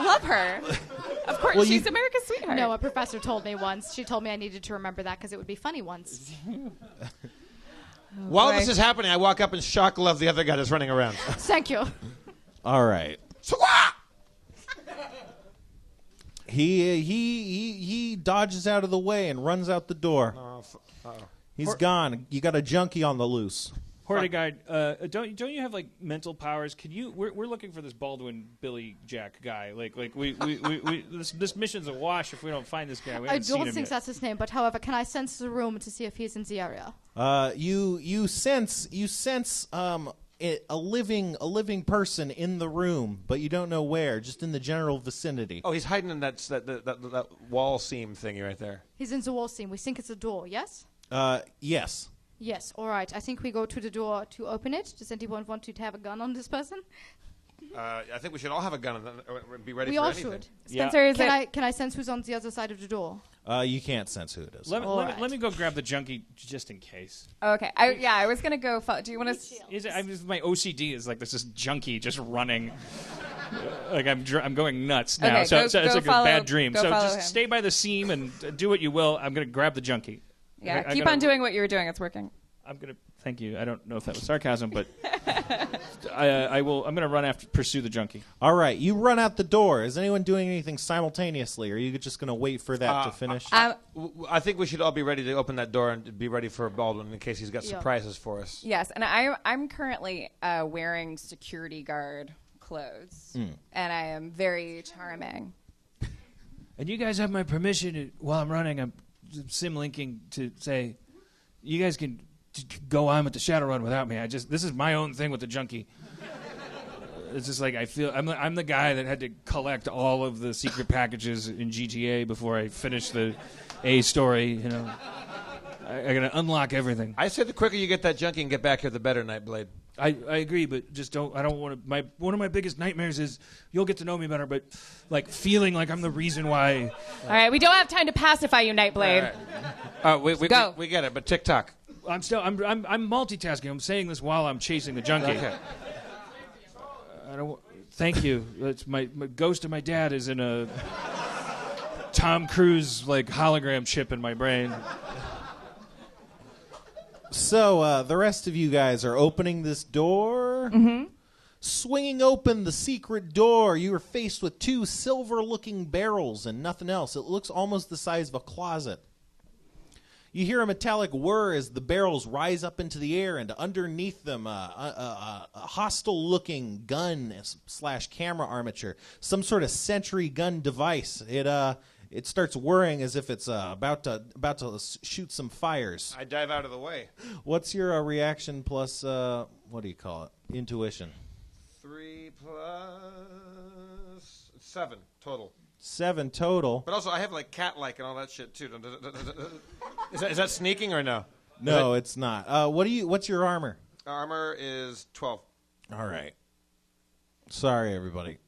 love her. Of course, she's America's sweetheart. No, a professor told me once. She told me I needed to remember that because it would be funny once. While this is happening, I walk up and shock love the other guy that's running around. Thank you. All right. He dodges out of the way and runs out the door. He's gone. You got a junkie on the loose. Hortigard, don't you have like mental powers? Can you? We're looking for this Baldwin Billy Jack guy. Like we this mission's a wash if we don't find this guy. We I haven't seen don't him think yet. that's his name, but however, can I sense the room to see if he's in the area? You sense a living person in the room, but you don't know where. Just in the general vicinity. Oh, he's hiding in that wall seam thingy right there. He's in the wall seam. We think it's a door, yes? Yes. Yes, all right. I think we go to the door to open it. Does anyone want to have a gun on this person? I think we should all have a gun and be ready We for all anything. should. Spencer, Can I sense who's on the other side of the door? You can't sense who it is. Let me go grab the junkie just in case. Okay. I was gonna go. Do you want to? My OCD is like there's this junkie just running. Like I'm going nuts now. Okay, so go it's like follow- a bad dream. go So follow just him. stay by the seam and do what you will. I'm gonna grab the junkie. Yeah. Keep on doing what you were doing. It's working. Thank you. I don't know if that was sarcasm, but I will. I'm going to pursue the junkie. All right, you run out the door. Is anyone doing anything simultaneously, or are you just going to wait for that to finish? I think we should all be ready to open that door and be ready for Baldwin in case he's got surprises for us. Yes, and I'm currently wearing security guard clothes, and I am very charming. And you guys have my permission while I'm running. I'm sim linking to say you guys can go on with the shadow run without me. This is my own thing with the junkie. It's just like I feel I'm the guy that had to collect all of the secret packages in GTA before I finished the A story. You know, I gotta unlock everything. I say the quicker you get that junkie and get back here, the better, Nightblade. I agree, but just don't. I don't want to. One of my biggest nightmares is you'll get to know me better, but like feeling like I'm the reason why. All right, we don't have time to pacify you, Nightblade. Right. We get it, but TikTok. I'm multitasking. I'm saying this while I'm chasing the junkie. Okay. I don't. Thank you. It's my ghost of my dad is in a Tom Cruise like hologram chip in my brain. So the rest of you guys are opening this door. Mm-hmm. Swinging open the secret door, you are faced with two silver-looking barrels and nothing else. It looks almost the size of a closet. You hear a metallic whir as the barrels rise up into the air, and underneath them, a hostile-looking gun / camera armature, some sort of sentry gun device. It starts whirring as if it's about to shoot some fires. I dive out of the way. What's your reaction plus what do you call it? Intuition. 3 plus 7 total. 7 total. But also, I have like cat-like and all that shit too. Is that sneaking or no? No, it's not. What's your armor? Armor is 12. All right. Sorry, everybody.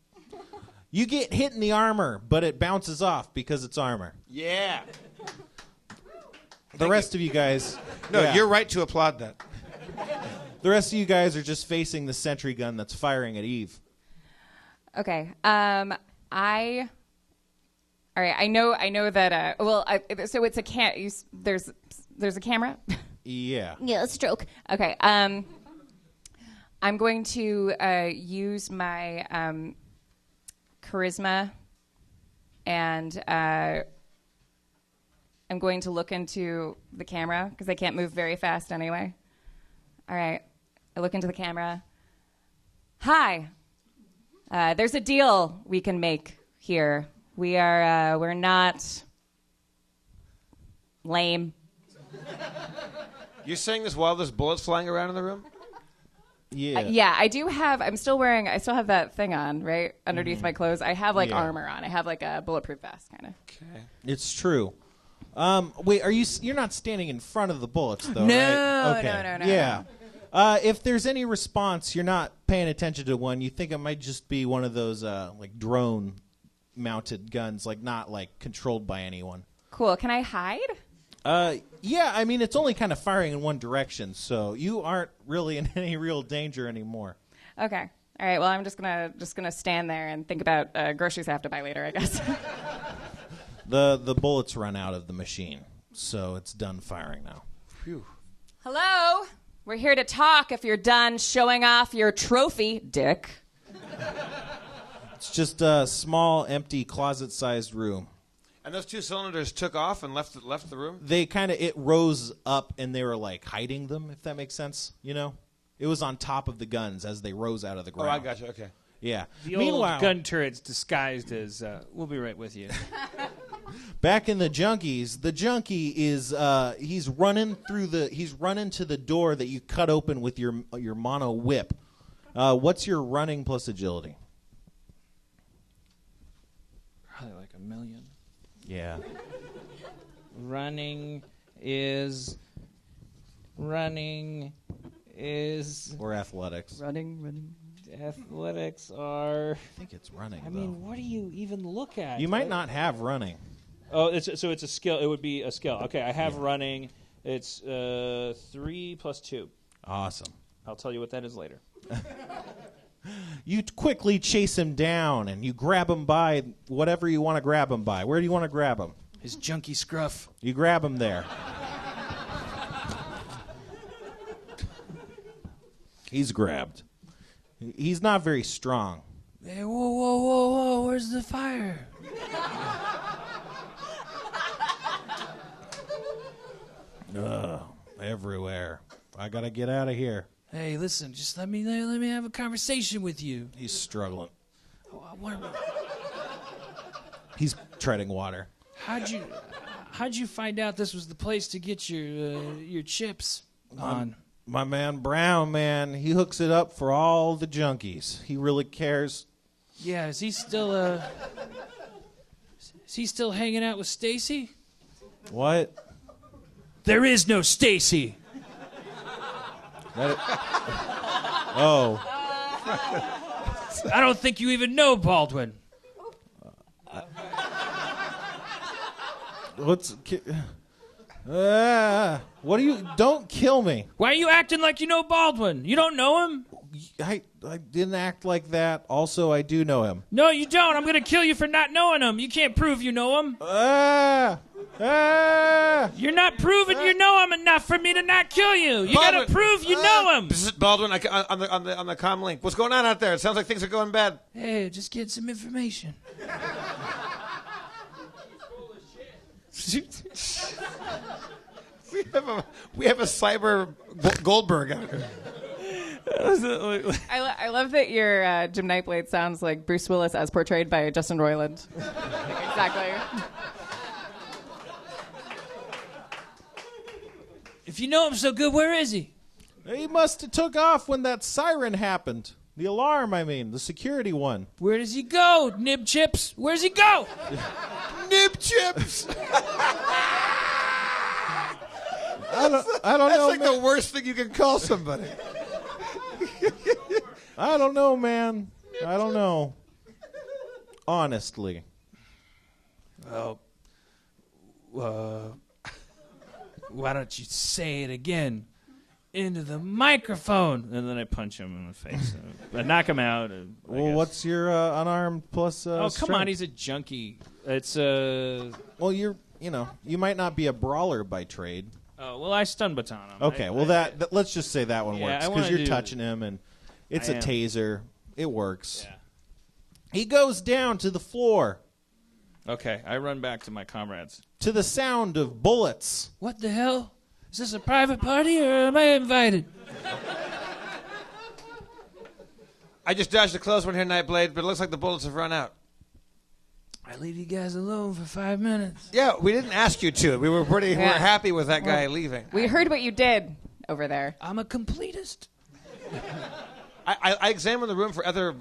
You get hit in the armor, but it bounces off because it's armor. Yeah. The rest of you guys... No, you're right to applaud that. The rest of you guys are just facing the sentry gun that's firing at Eve. Okay. All right. I know that. So it's a there's a camera. Yeah. Yeah, a stroke. Okay. I'm going to use my charisma, and I'm going to look into the camera because I can't move very fast anyway. All right. I look into the camera. Hi. There's a deal we can make here. We're not lame. You're saying this while there's bullets flying around in the room? Yeah, I still have that thing on, right? Underneath my clothes. I have armor on. I have a bulletproof vest kind of. Okay. It's true. Wait, you're not standing in front of the bullets though, no, right? Okay. No. Yeah. If there's any response, you're not paying attention to one. You think it might just be one of those drone mounted guns, not controlled by anyone. Cool. Can I hide? Yeah, I mean, it's only kind of firing in one direction, so you aren't really in any real danger anymore. Okay. All right. Well, I'm just gonna stand there and think about groceries I have to buy later, I guess. The bullets run out of the machine, so it's done firing now. Phew. Hello. We're here to talk. If you're done showing off your trophy, Dick. It's just a small, empty, closet-sized room. And those 2 cylinders took off and left the room? It rose up and they were hiding them, if that makes sense, you know? It was on top of the guns as they rose out of the ground. Oh, I got you, okay. Yeah. The Meanwhile, old gun turret's disguised as, we'll be right with you. back in the Junkies, the junkie is, he's running to the door that you cut open with your mono whip. What's your running plus agility? Probably 1 million. Yeah. Running is. Or athletics. Running. Athletics are. I think it's running. I mean, what do you even look at? You might not have running. Oh, it's a skill. It would be a skill. Okay, I have running. It's 3 plus 2. Awesome. I'll tell you what that is later. You quickly chase him down, and you grab him by whatever you want to grab him by. Where do you want to grab him? His junkie scruff. You grab him there. He's grabbed. He's not very strong. Hey, whoa, where's the fire? Everywhere. I gotta get out of here. Hey, listen, just let me have a conversation with you. He's struggling. What? He's treading water. How'd you find out this was the place to get your chips on? My man Brown, man, he hooks it up for all the junkies. He really cares. Yeah, is he still hanging out with Stacy? What? There is no Stacy. Oh. I don't think you even know Baldwin. What are you? Don't kill me. Why are you acting like you know Baldwin? You don't know him? I didn't act like that. Also, I do know him. No, you don't. I'm going to kill you for not knowing him. You can't prove you know him. You're not proving you know him enough for me to not kill you. You got to prove you know him. Baldwin, on the comm link. What's going on out there? It sounds like things are going bad. Hey, just get some information. We have a cyber Goldberg out here. I love that your Jim Nightblade sounds like Bruce Willis as portrayed by Justin Roiland. Exactly. If you know him so good, where is he? He must have took off when that siren happened. The alarm, I mean, the security one. Where does he go, Nib Chips? Where's he go? Nib Chips! I don't know. That's like the worst thing you can call somebody. I don't know, man. I don't know. Honestly. Well, why don't you say it again into the microphone? And then I punch him in the face. I knock him out. Well, what's your unarmed plus oh, come strength? on. He's a junkie. It's Well, you might not be a brawler by trade. Oh, well, I stun baton him. Okay, that let's just say that one works because you're touching him and it's a taser. It works. Yeah. He goes down to the floor. Okay, I run back to my comrades. To the sound of bullets. What the hell? Is this a private party or am I invited? I just dodged a close one here, Nightblade, but it looks like the bullets have run out. I leave you guys alone for 5 minutes. Yeah, we didn't ask you to. We were we were happy with that guy leaving. We heard what you did over there. I'm a completist. I examined the room for other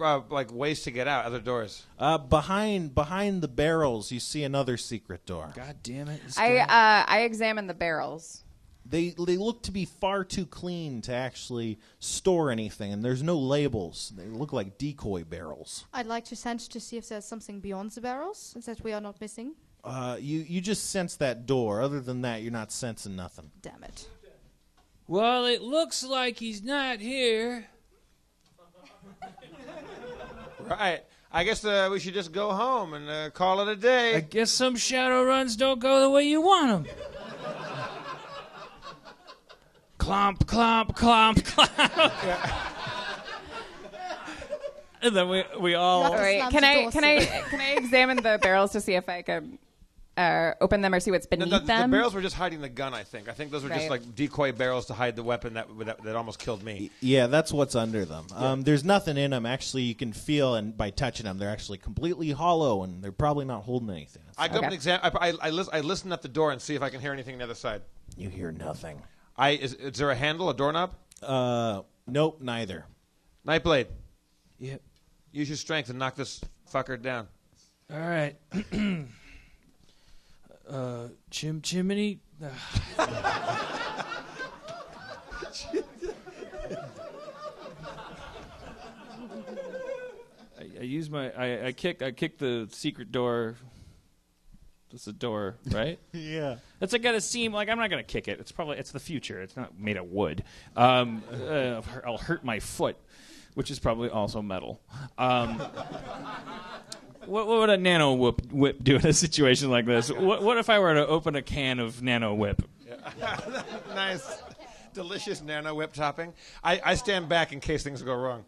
ways to get out, other doors. Behind the barrels, you see another secret door. God damn it. I examined the barrels. They look to be far too clean to actually store anything, and there's no labels. They look like decoy barrels. I'd like to sense to see if there's something beyond the barrels that we are not missing. You just sense that door. Other than that, you're not sensing nothing. Damn it. Well, it looks like he's not here. Right. I guess we should just go home and call it a day. I guess some shadow runs don't go the way you want them. Clomp, clomp, clomp, clomp. And then we all. All right. Can I examine the barrels to see if I could open them or see what's beneath them? The barrels were just hiding the gun. I think those were just like decoy barrels to hide the weapon that almost killed me. Yeah, that's what's under them. There's nothing in them. Actually, you can feel, and by touching them, they're actually completely hollow, and they're probably not holding anything. I go and I listen at the door and see if I can hear anything on the other side. You hear nothing. Is there a handle, a doorknob? Nope, neither. Nightblade. Yep. Use your strength and knock this fucker down. All right. Chimney. I use my. I kick the secret door. It's a door, right? Yeah. It's got a seam. Like I'm not gonna kick it. It's the future. It's not made of wood. I'll hurt my foot, which is probably also metal. What would a nano whip do in a situation like this? What if I were to open a can of nano whip? Yeah. Nice, delicious nano whip topping. I stand back in case things go wrong.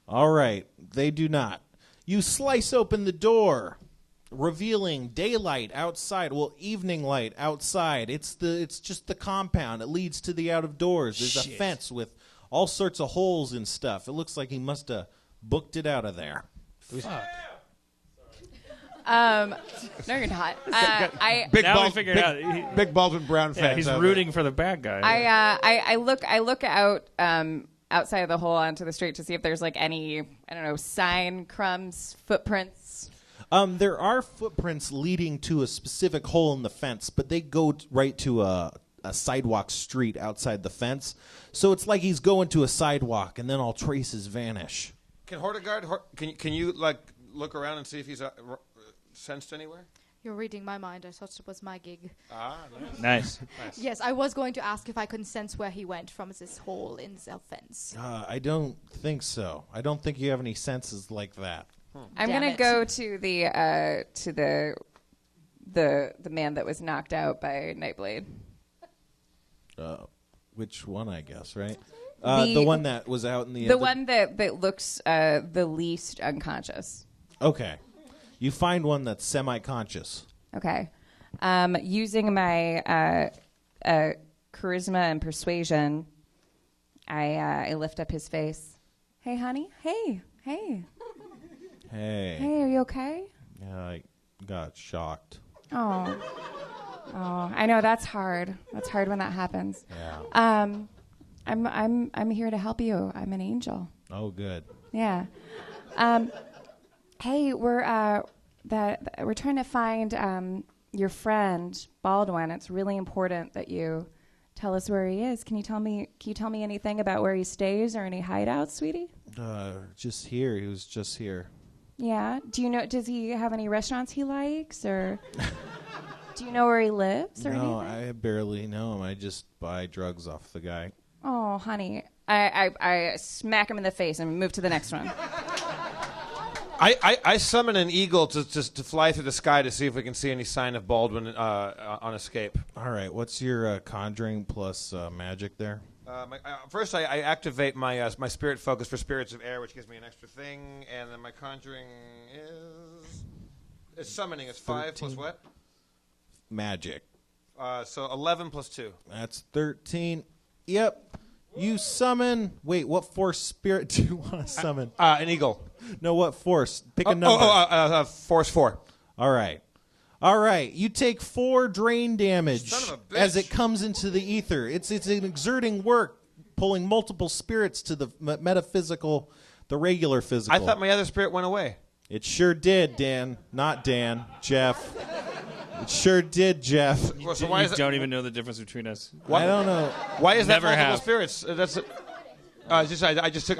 All right, they do not. You slice open the door, revealing daylight outside. Well, evening light outside. It's just the compound. It leads to the out of doors. There's a fence with all sorts of holes and stuff. It looks like he must have booked it out of there. Fuck. No, you're not. Big Baldwin Brown fan. Yeah, he's rooting for the bad guy. I look out outside of the hole onto the street to see if there's like any, I don't know, sign, crumbs, footprints. There are footprints leading to a specific hole in the fence, but they go right to a sidewalk street outside the fence. So it's like he's going to a sidewalk, and then all traces vanish. Can Hortigard, can you like look around and see if he's sensed anywhere? You're reading my mind. I thought it was my gig. Ah, Nice. Yes, I was going to ask if I could sense where he went from this hole in the fence. I don't think so. I don't think you have any senses like that. I'm gonna go to the man that was knocked out by Nightblade. Which one, I guess, right? The one that was out in the... The one that looks the least unconscious. Okay. You find one that's semi-conscious. Okay. Using my charisma and persuasion, I lift up his face. Hey, honey. Hey. Hey. Hey, are you okay? Yeah, I got shocked. Oh, I know that's hard. That's hard when that happens. Yeah. I'm here to help you. I'm an angel. Oh, good. Yeah. Hey, we're trying to find your friend Baldwin. It's really important that you tell us where he is. Can you tell me anything about where he stays or any hideouts, sweetie? Just here. He was just here. Yeah. Does he have any restaurants he likes, or do you know where he lives or anything? No, I barely know him. I just buy drugs off the guy. Oh, honey. I smack him in the face and move to the next one. I summon an eagle to fly through the sky to see if we can see any sign of Baldwin on escape. All right. What's your conjuring plus magic there? First, I activate my spirit focus for spirits of air, which gives me an extra thing, and then my conjuring is summoning. It's 5 plus what? Magic. So 11 plus 2. That's 13. Yep. You summon. Wait, what force spirit do you want to summon? An eagle. No, what force? Pick a number. Force 4. All right. You take 4 drain damage Son of a bitch. as it comes into the ether. It's an exerting work, pulling multiple spirits to the metaphysical, the regular physical. I thought my other spirit went away. It sure did, Dan. Not Dan. Jeff. It sure did, Jeff. So why is it? Don't even know the difference between us. I don't know. Why is that Never multiple have. spirits? I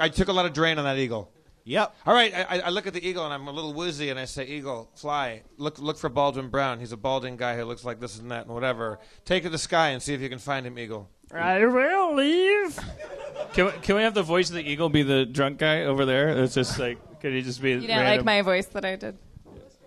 took a lot of drain on that eagle. Yep. All right, I look at the eagle and I'm a little woozy and I say, "Eagle, fly. Look for Baldwin Brown. He's a balding guy who looks like this and that and whatever. Take it to the sky and see if you can find him, Eagle." I will leave. Can we have the voice of the eagle be the drunk guy over there? It's just like, could he just be? You didn't like my voice that I did?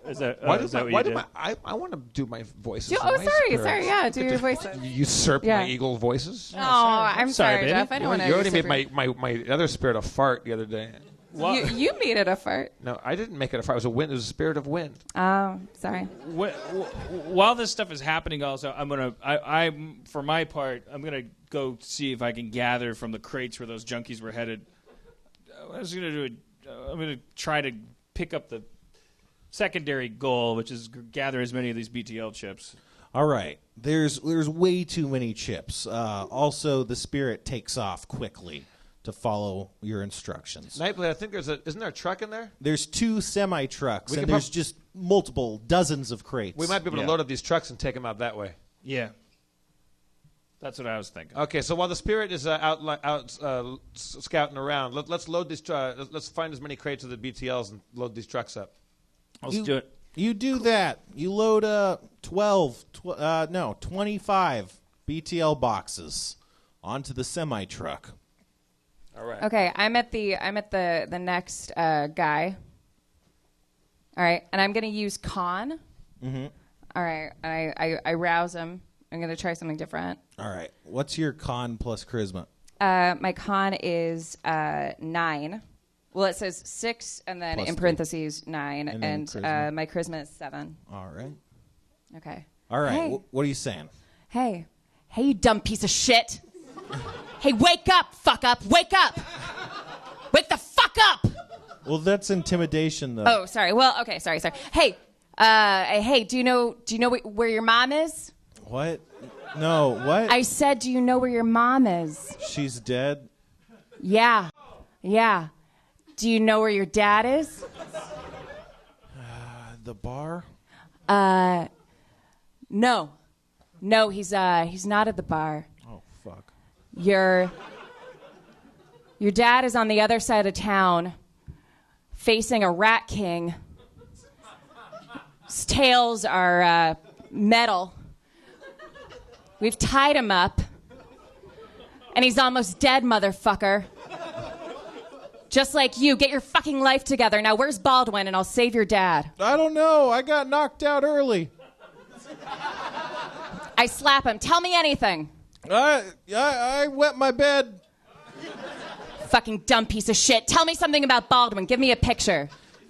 Is that, Why is do that my, what why you do did? my, I want to do my voices. Do, in oh, my sorry, spirit. yeah, do your voice. You usurp Yeah. my eagle voices. Oh, I'm Sorry, sorry, baby. Jeff. I don't want to. You already made my other spirit a fart the other day. You made it a fart. No, I didn't make it a fart. It was a wind. It was a spirit of wind. Oh, sorry. While this stuff is happening, also, I'm for my part, I'm gonna go see if I can gather from the crates where those junkies were headed. I'm gonna try to pick up the secondary goal, which is gather as many of these BTL chips. All right. There's way too many chips. Also, the spirit takes off quickly to follow your instructions. Nightblade, I think isn't there a truck in there? There's 2 semi-trucks, We and can there's just multiple dozens of crates. We might be able to load up these trucks and take them out that way. Yeah, that's what I was thinking. Okay, so while the spirit is out scouting around, let's load these. Let's find as many crates of the BTLs and load these trucks up. Let's do it. You do that. You load 25 BTL boxes onto the semi-truck. All right. Okay, I'm at the next guy. All right, and I'm gonna use con. Mm-hmm. All right, I rouse him. I'm gonna try something different. All right. What's your con plus charisma? My con is 9. Well, it says 6, and then Plus in 3. parentheses 9, And and then charisma. my charisma is 7. All right. Okay. All right. Hey. What are you saying? Hey, you dumb piece of shit. Hey, wake up, fuck up, wake up. Wake the fuck up. Well, that's intimidation, though. Oh, sorry. Well, okay, sorry. Hey, hey, do you know where your mom is? What? No, what? I said, do you know where your mom is? She's dead? Yeah. Do you know where your dad is? The bar? No, he's not at the bar. Oh, fuck. Your dad is on the other side of town, facing a rat king. His tails are metal. We've tied him up, and he's almost dead, motherfucker. Just like you. Get your fucking life together. Now, where's Baldwin, and I'll save your dad. I don't know. I got knocked out early. I slap him. Tell me anything. I wet my bed. Fucking dumb piece of shit. Tell me something about Baldwin. Give me a picture.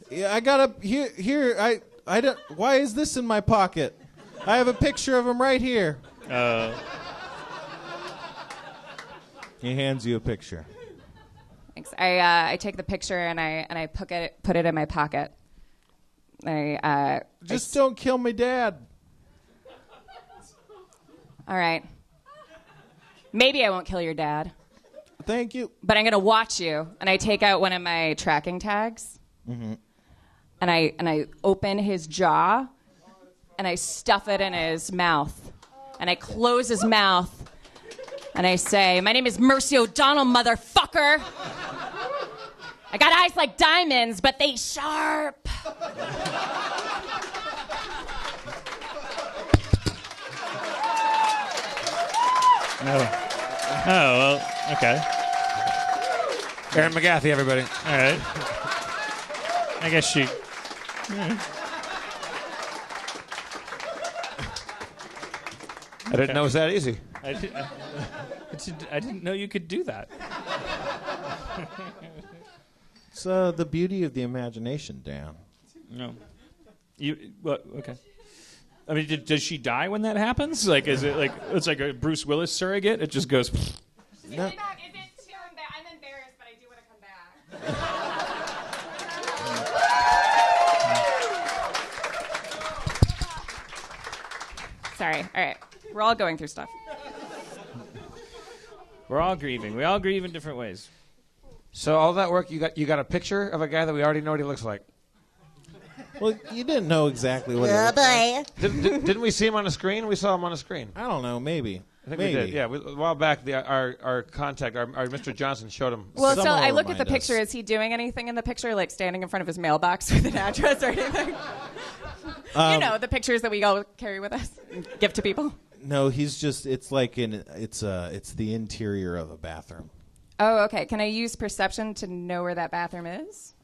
Yeah, I got here. I don't. Why is this in my pocket? I have a picture of him right here. He hands you a picture. Thanks. I take the picture and I put it in my pocket. Just don't kill my dad. All right. Maybe I won't kill your dad, Thank you. but I'm gonna watch you. And I take out one of my tracking tags, and I open his jaw, and I stuff it in his mouth, and I close his mouth, and I say, "My name is Mercy O'Donnell, motherfucker. I got eyes like diamonds, but they sharp." Oh, well, okay. Erin McGathy, everybody. All right. I guess she... I didn't know it was that easy. I didn't know you could do that. It's the beauty of the imagination, Dan. No. Okay. I mean, does she die when that happens? Like, is it like it's like a Bruce Willis surrogate? It just goes. No. Is it Sorry. All right. We're all going through stuff. We're all grieving. We all grieve in different ways. So all that work, you got a picture of a guy that we already know what he looks like. Well, you didn't know exactly what. Oh boy! Didn't we see him on a screen? We saw him on a screen. I don't know. Maybe. I think maybe. we did. Yeah, a while back, our contact, our Mr. Johnson showed him. Well, so Someone I look at the remind us. picture. Is he doing anything in the picture, like standing in front of his mailbox with an address or anything? You know, the pictures that we all carry with us, and give to people. No, he's just. It's like it's the interior of a bathroom. Oh, okay. Can I use perception to know where that bathroom is?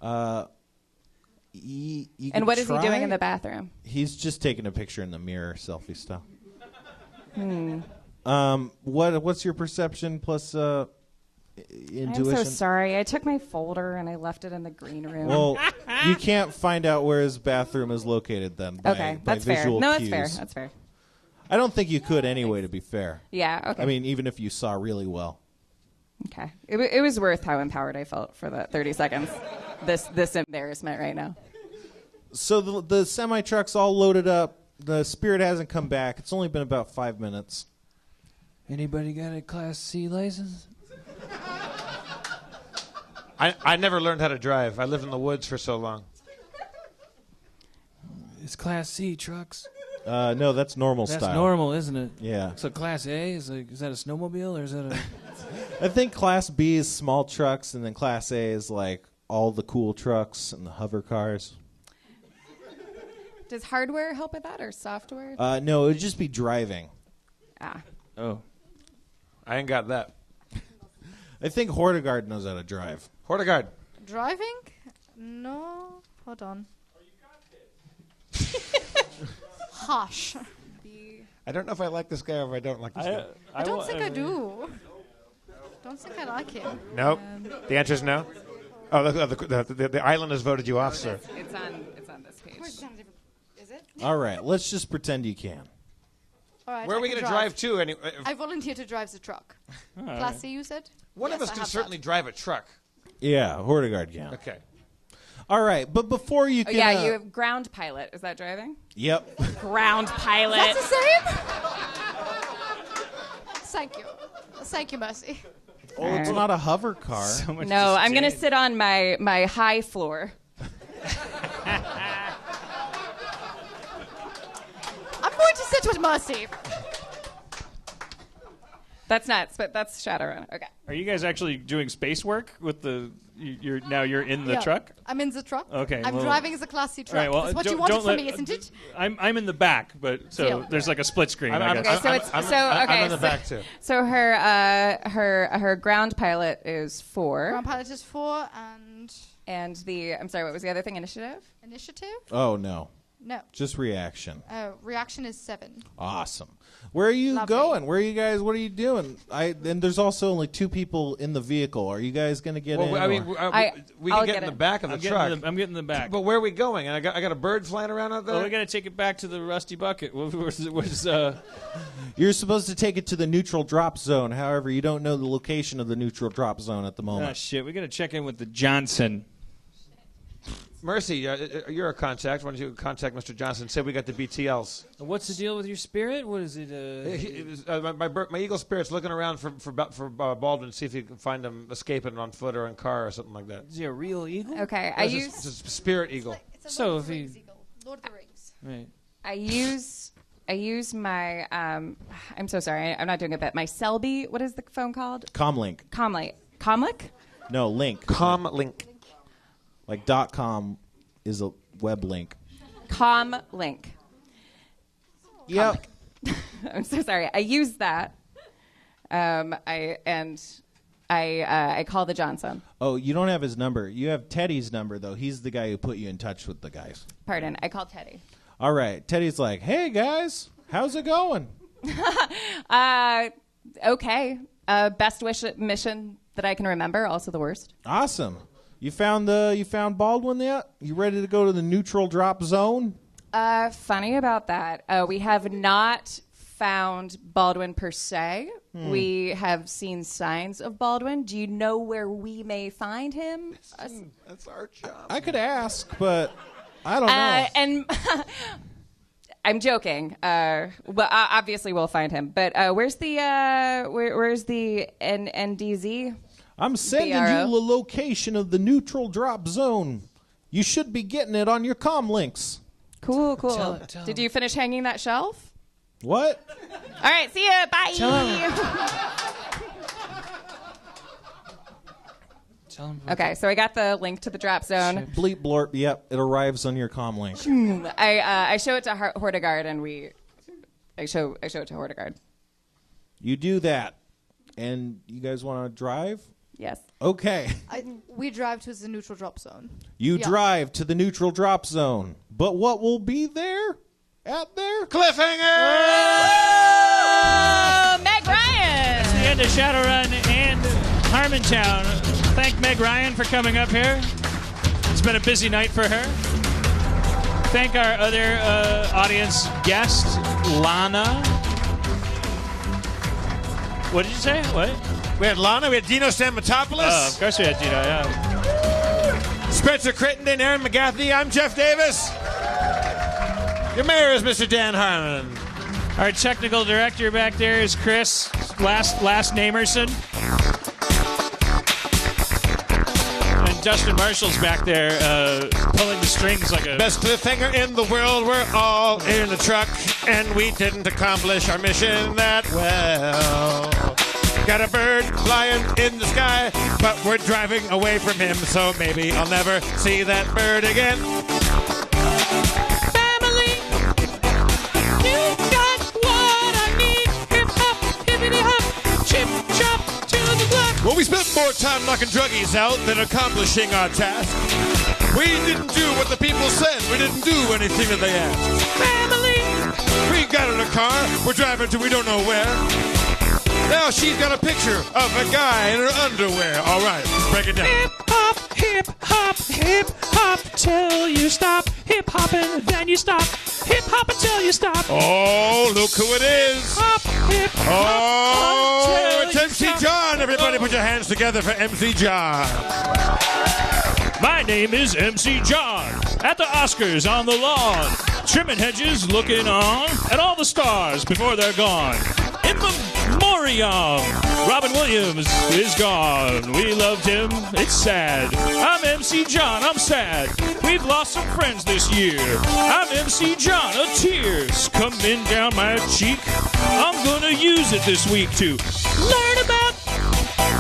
You And what is he try? doing in the bathroom? He's just taking a picture in the mirror, selfie style. Hmm. What's your perception plus intuition? I'm so sorry. I took my folder and I left it in the green room. Well, you can't find out where his bathroom is located then. By, okay, by that's fair. visual No, cues. that's fair. That's fair. I don't think you could anyway, to be fair. Yeah. Okay. I mean, even if you saw really well. Okay. It was worth how empowered I felt for that 30 seconds. This embarrassment right now. So the semi truck's all loaded up. The Spirit hasn't come back. It's only been about 5 minutes. Anybody got a Class C license? I never learned how to drive. I lived in the woods for so long. It's Class C trucks. No, that's normal That's style. normal, isn't it? Yeah. So Class A is that a snowmobile or is that a? I think Class B is small trucks, and then Class A is like all the cool trucks and the hover cars. Does hardware help with that or software? No, it would just be driving. Ah. Oh. I ain't got that. I think Hortigard knows how to drive. Hortigard. Driving? No. Hold on. Hush. I don't know if I like this guy or if I don't like this guy. I don't think I do. Don't think I like him. Nope. The answer is no? Oh, the island has voted you off, sir. It's on this page. Is it? All right, let's just pretend you can. All right, Where are we going to drive to? Anyway? I volunteer to drive the truck. Class C, you said? One of Yes, us I can have certainly that. drive a truck. Yeah, Hortigard can. Okay. All right, but before you Oh, can... yeah, you have ground pilot. Is that driving? Yep. Ground pilot. That's the same? Thank you. Thank you, Mercy. Oh, it's not a hover car. So much No, I'm going to disdain. sit on my high floor. I'm going to sit with Mercy. That's nuts, but that's Shadowrun. Okay. Are you guys actually doing space work with the? You're in the Yeah, truck. I'm in the truck. Okay, I'm well- driving the Class C All truck. right. Well, That's what you don't- wanted don't from let- me, isn't it? I'm in the back, but so Deal. there's like a split screen. I guess. Okay, so it's I'm in the back, too. So her ground pilot is 4, Ground pilot is 4 and and I'm sorry, what was the other thing? Initiative. initiative? Oh, no. No. Just reaction. Reaction is 7. Awesome. Where are you Lovely. going? Where are you guys? What are you doing? And there's also only 2 people in the vehicle. Are you guys going to get in? Well, I mean, or- we I'll can get get in the in. back of the truck. I'm getting in the back. But where are we going? And I got a bird flying around out there. Well, we got to take it back to the rusty bucket. You're supposed to take it to the neutral drop zone. However, you don't know the location of the neutral drop zone at the moment. Oh shit! We got to check in with the Johnson. Mercy, you're a contact. Why don't you contact Mr. Johnson? Say we got the BTLs. What's the deal with your spirit? What is it? My eagle spirit's looking around for Baldwin to see if he can find him escaping on foot or in car or something like that. Is he a real eagle? Okay, It's a spirit eagle. It's a So Lord of if the he- Rings eagle. Lord of the Rings. Right. I use my I'm so sorry, I'm not doing it, but my Selby. What is the phone called? Comlink. Comlink. No, link. Comlink. Like .com is a web link. Comlink. Yep. I'm so sorry. I use that. I call the Johnson. Oh, you don't have his number. You have Teddy's number, though. He's the guy who put you in touch with the guys. Pardon. I call Teddy. All right. Teddy's like, hey, guys, how's it going? Okay. Best wish mission that I can remember. Also the worst. Awesome. You found Baldwin yet? You ready to go to the neutral drop zone? Funny about that. We have not found Baldwin per se. We have seen signs of Baldwin. Do you know where we may find him? That's our job. I could ask, but I don't know. And I'm joking. Well, obviously we'll find him. But where's the NDZ? I'm sending you the location of the neutral drop zone. You should be getting it on your comm links. Cool. Tell Did you finish hanging that shelf? What? All right, see ya. Bye. Tell him. Okay, so I got the link to the drop zone. Bleep blorp. Yep, it arrives on your comm link. I show it to Hortigard, and I show it to Hortigard. You do that, and you guys want to drive? Yes. Okay. We drive to the neutral drop zone. You drive to the neutral drop zone, but what will be there? At there? Cliffhanger! Oh, Meg Ryan! That's the end of Shadowrun and Harmontown. Thank Meg Ryan for coming up here. It's been a busy night for her. Thank our other audience guest, Lana. What did you say? What? We had Lana, we had Dino Stamatopoulos. Oh, of course we had Dino, yeah. Spencer Crittenden, Erin McGathy. I'm Jeff Davis. Your mayor is Mr. Dan Harmon. Our technical director back there is Chris, last Namerson. And Dustin Marshall's back there pulling the strings like a... Best cliffhanger in the world. We're all in a truck, and we didn't accomplish our mission that well. Got a bird flying in the sky, but we're driving away from him, so maybe I'll never see that bird again. Family, you got what I need. Hip hop, hippity hop, chip chop to the block. Well, we spent more time knocking druggies out than accomplishing our task. We didn't do what the people said. We didn't do anything that they asked. Family, we got in a car. We're driving to we don't know where. Now she's got a picture of a guy in her underwear. All right, break it down. hip hop, hip hop, hip hop till you stop. Hip hopping, then you stop. Hip hop until you stop. Oh, look who it is. Hop, hip hop. Oh, it's MC John. Everybody put your hands together for MC John. My name is MC John. At the Oscars on the lawn, trimming hedges, looking on at all the stars before they're gone. In memoriam, Robin Williams is gone. We loved him, it's sad. I'm MC John, I'm sad. We've lost some friends this year. I'm MC John, a tear's coming down my cheek. I'm gonna use it this week to learn about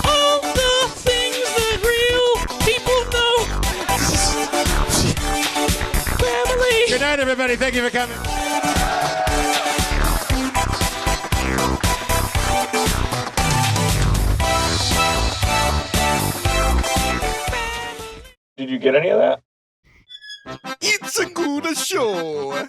all the things that real people know. Family. Good night, everybody. Thank you for coming. Did you get any of that? It's a good show.